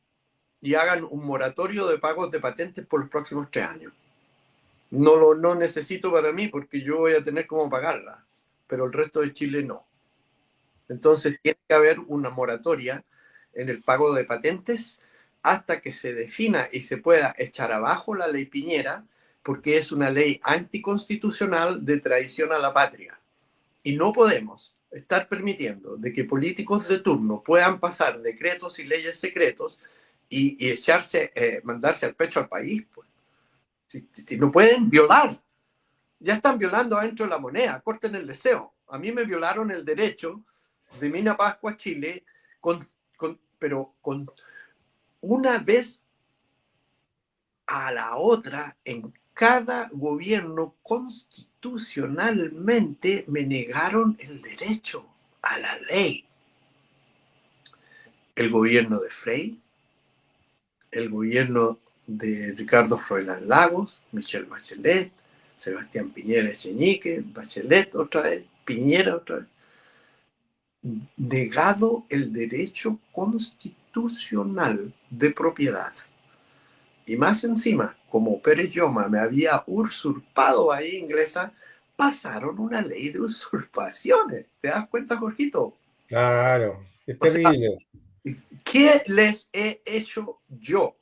y hagan un moratorio de pagos de patentes por los próximos 3 años. No necesito para mí porque yo voy a tener cómo pagarlas, pero el resto de Chile no. Entonces tiene que haber una moratoria en el pago de patentes hasta que se defina y se pueda echar abajo la ley Piñera, porque es una ley anticonstitucional de traición a la patria. Y no podemos estar permitiendo de que políticos de turno puedan pasar decretos y leyes secretos y mandarse al pecho al país. Pues. Si no pueden violar, ya están violando adentro de la moneda, corten el deseo. A mí me violaron el derecho de Mina Pascua, Chile, pero con una vez a la otra, en cada gobierno constitucionalmente me negaron el derecho a la ley. El gobierno de Frei, el gobierno de Ricardo Froilán Lagos, Michelle Bachelet, Sebastián Piñera Echeñique, Bachelet otra vez, Piñera otra vez. Negado el derecho constitucional de propiedad. y más encima, como Pérez Lloma me había usurpado ahí inglesa, pasaron una ley de usurpaciones. ¿Te das cuenta, Jorgito? Claro, es O sea, terrible. ¿qué les he hecho yo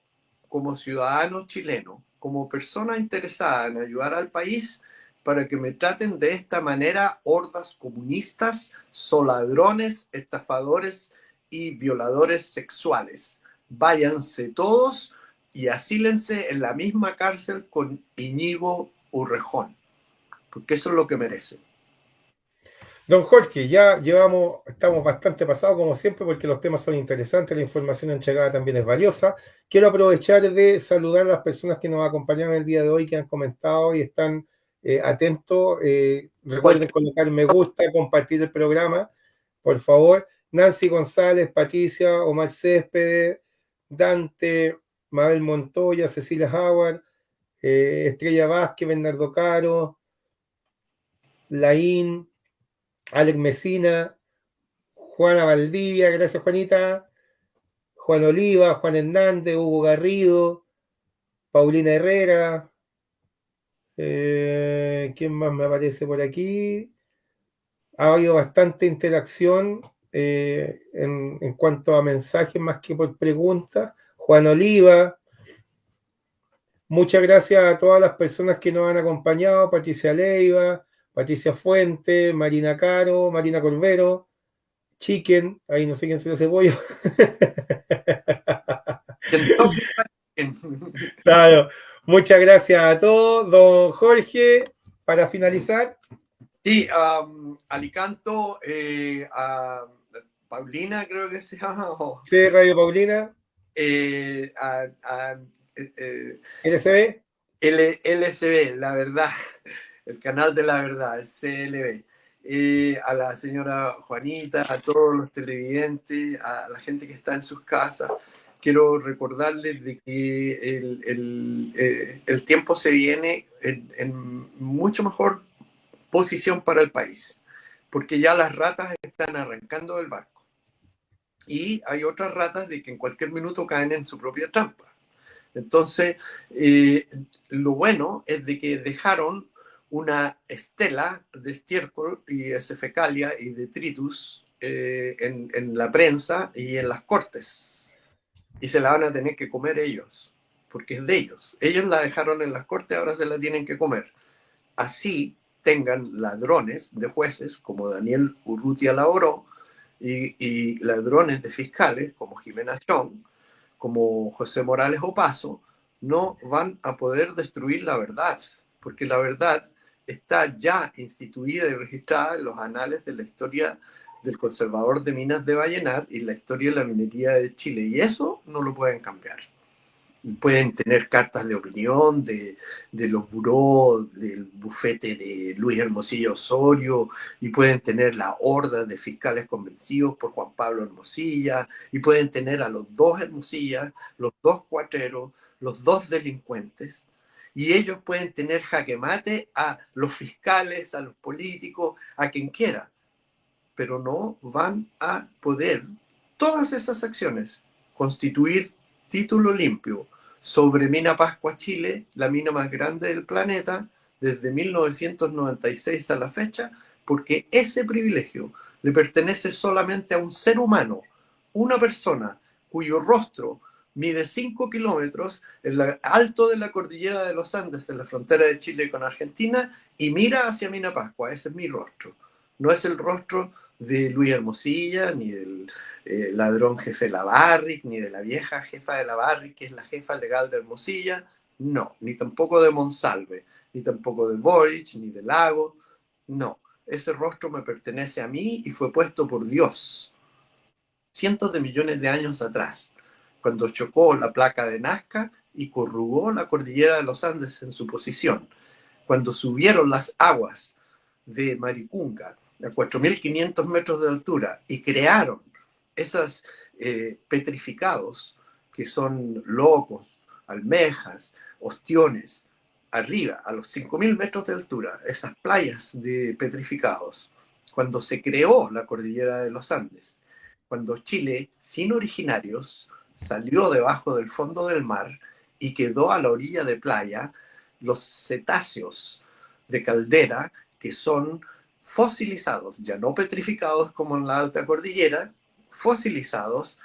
como ciudadano chileno, como persona interesada en ayudar al país, para que me traten de esta manera hordas comunistas, soladrones, estafadores y violadores sexuales? Váyanse todos y asílense en la misma cárcel con Íñigo Urrejón, porque eso es lo que merecen. Don Jorge, ya estamos bastante pasados como siempre porque los temas son interesantes, la información entregada también es valiosa. Quiero aprovechar de saludar a las personas que nos acompañaron el día de hoy, que han comentado y están atentos. Recuerden colocar me gusta, compartir el programa, por favor. Nancy González, Patricia, Omar Céspedes, Dante, Mabel Montoya, Cecilia Howard, Estrella Vázquez, Bernardo Caro, Laín, Alex Mesina, Juana Valdivia, gracias Juanita, Juan Oliva, Juan Hernández, Hugo Garrido, Paulina Herrera, ¿quién más me aparece por aquí? Ha habido bastante interacción en cuanto a mensajes más que por preguntas. Juan Oliva, muchas gracias a todas las personas que nos han acompañado, Patricia Leiva, Patricia Fuente, Marina Caro, Marina Corvero, Chicken, ahí no sé quién se le hace pollo. Claro, muchas gracias a todos. Don Jorge, para finalizar. Sí, Alicanto, a Paulina creo que se llama. Sí, Radio Paulina. LCB. LCB, la verdad, el canal de la verdad, el CLB. A la señora Juanita, a todos los televidentes, a la gente que está en sus casas, quiero recordarles de que el tiempo se viene en mucho mejor posición para el país, porque ya las ratas están arrancando del barco y hay otras ratas de que en cualquier minuto caen en su propia trampa. Entonces, lo bueno es de que dejaron una estela de estiércol y de fecalia y detritus en la prensa y en las cortes. Y se la van a tener que comer ellos, porque es de ellos. Ellos la dejaron en las cortes, ahora se la tienen que comer. Así tengan ladrones de jueces como Daniel Urrutia Laboró y ladrones de fiscales como Jimena Chong, como José Morales Opaso, no van a poder destruir la verdad, porque la verdad está ya instituida y registrada en los anales de la historia del conservador de minas de Vallenar y la historia de la minería de Chile, y eso no lo pueden cambiar. Pueden tener cartas de opinión de los burós, del bufete de Luis Hermosillo Osorio, y pueden tener la horda de fiscales convencidos por Juan Pablo Hermosilla, y pueden tener a los dos Hermosillas, los dos cuatreros, los dos delincuentes, y ellos pueden tener jaque mate a los fiscales, a los políticos, a quien quiera, pero no van a poder todas esas acciones constituir título limpio sobre Mina Pascua Chile, la mina más grande del planeta, desde 1996 a la fecha, porque ese privilegio le pertenece solamente a un ser humano, una persona cuyo rostro mide 5 kilómetros en lo alto de la cordillera de los Andes, en la frontera de Chile con Argentina, y mira hacia Mina Pascua. Ese es mi rostro. No es el rostro de Luis Hermosilla, ni del ladrón jefe Lavarri, ni de la vieja jefa de Lavarri, que es la jefa legal de Hermosilla. No, ni tampoco de Monsalve, ni tampoco de Boric, ni de Lago. No, ese rostro me pertenece a mí y fue puesto por Dios cientos de millones de años atrás, cuando chocó la placa de Nazca y corrugó la cordillera de los Andes en su posición, cuando subieron las aguas de Maricunga a 4.500 metros de altura y crearon esos petrificados que son locos, almejas, ostiones, arriba, a los 5.000 metros de altura, esas playas de petrificados, cuando se creó la cordillera de los Andes, cuando Chile, sin originarios, salió debajo del fondo del mar y quedó a la orilla de playa los cetáceos de caldera que son fosilizados, ya no petrificados como en la alta cordillera, fosilizados,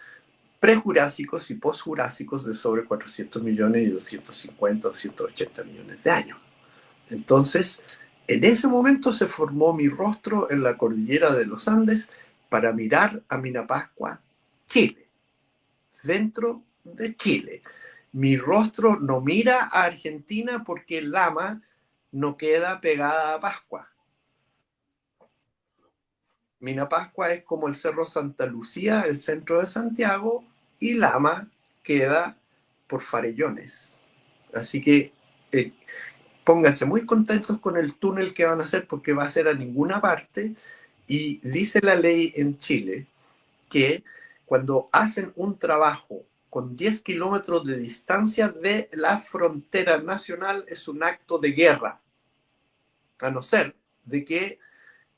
prejurásicos y posjurásicos de sobre 400 millones y 250 o 280 millones de años. Entonces, en ese momento se formó mi rostro en la cordillera de los Andes para mirar a Minapascua, Chile, dentro de Chile. Mi rostro no mira a Argentina porque el Lama no queda pegada a Pascua. Minapascua es como el Cerro Santa Lucía, el centro de Santiago, y Lama queda por Farellones. Así que pónganse muy contentos con el túnel que van a hacer porque va a ser a ninguna parte, y dice la ley en Chile que cuando hacen un trabajo con 10 kilómetros de distancia de la frontera nacional es un acto de guerra, a no ser de que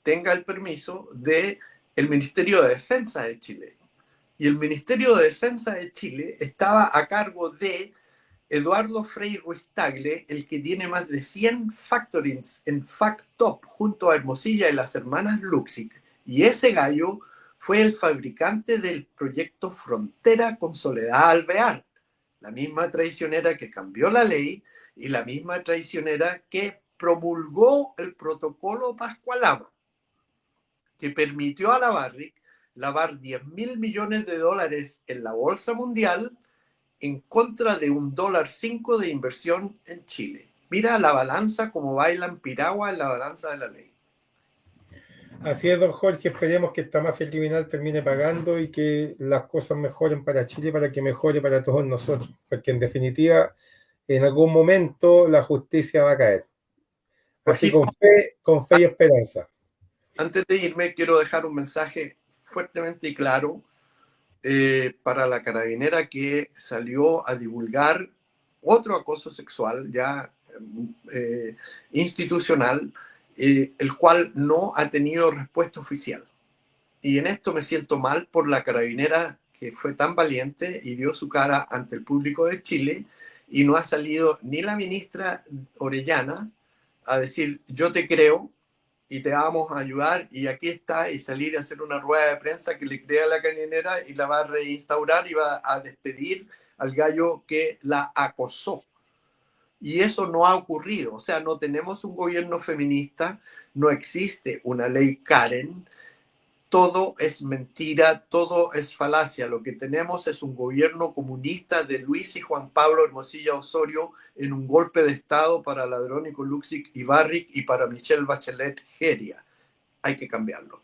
tenga el permiso del Ministerio de Defensa de Chile. Y el Ministerio de Defensa de Chile estaba a cargo de Eduardo Frei Ruiz Tagle, el que tiene más de 100 factorings en FactTop junto a Hermosilla y las hermanas Luxic. Y ese gallo fue el fabricante del proyecto Frontera con Soledad Alvear, la misma traicionera que cambió la ley y la misma traicionera que promulgó el protocolo Pascualama, que permitió a la Barrick lavar 10.000 millones de dólares en la bolsa mundial en contra de $1.05 de inversión en Chile. Mira la balanza, como bailan piragua en la balanza de la ley. Así es, don Jorge, esperemos que esta mafia criminal termine pagando y que las cosas mejoren para Chile, para que mejore para todos nosotros, porque en definitiva, en algún momento la justicia va a caer. Así con fe y esperanza. Antes de irme, quiero dejar un mensaje fuertemente y claro para la carabinera que salió a divulgar otro acoso sexual ya institucional, el cual no ha tenido respuesta oficial. Y en esto me siento mal por la carabinera que fue tan valiente y dio su cara ante el público de Chile, y no ha salido ni la ministra Orellana a decir yo te creo y te vamos a ayudar y aquí está, y salir a hacer una rueda de prensa que le crea a la carabinera y la va a reinstaurar y va a despedir al gallo que la acosó. Y eso no ha ocurrido. O sea, no tenemos un gobierno feminista, no existe una ley Karen, todo es mentira, todo es falacia. Lo que tenemos es un gobierno comunista de Luis y Juan Pablo Hermosilla Osorio en un golpe de Estado para Ladrónico, Luxic y Barrick y para Michelle Bachelet Geria. Hay que cambiarlo.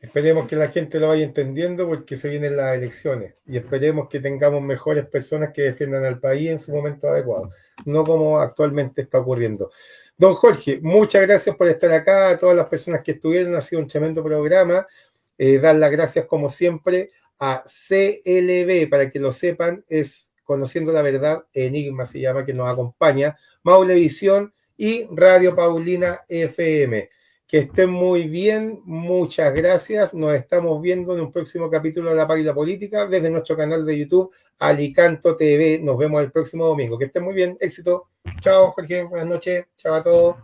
Esperemos que la gente lo vaya entendiendo porque se vienen las elecciones y esperemos que tengamos mejores personas que defiendan al país en su momento adecuado, no como actualmente está ocurriendo. Don Jorge, muchas gracias por estar acá, a todas las personas que estuvieron, ha sido un tremendo programa. Dar las gracias como siempre a CLB, para que lo sepan, es Conociendo la Verdad, Enigma se llama, que nos acompaña, Maulevisión y Radio Paulina FM. Que estén muy bien, muchas gracias. Nos estamos viendo en un próximo capítulo de La Página Política desde nuestro canal de YouTube, Alicanto TV. Nos vemos el próximo domingo. Que estén muy bien, éxito. Chao, Jorge, buenas noches. Chao a todos.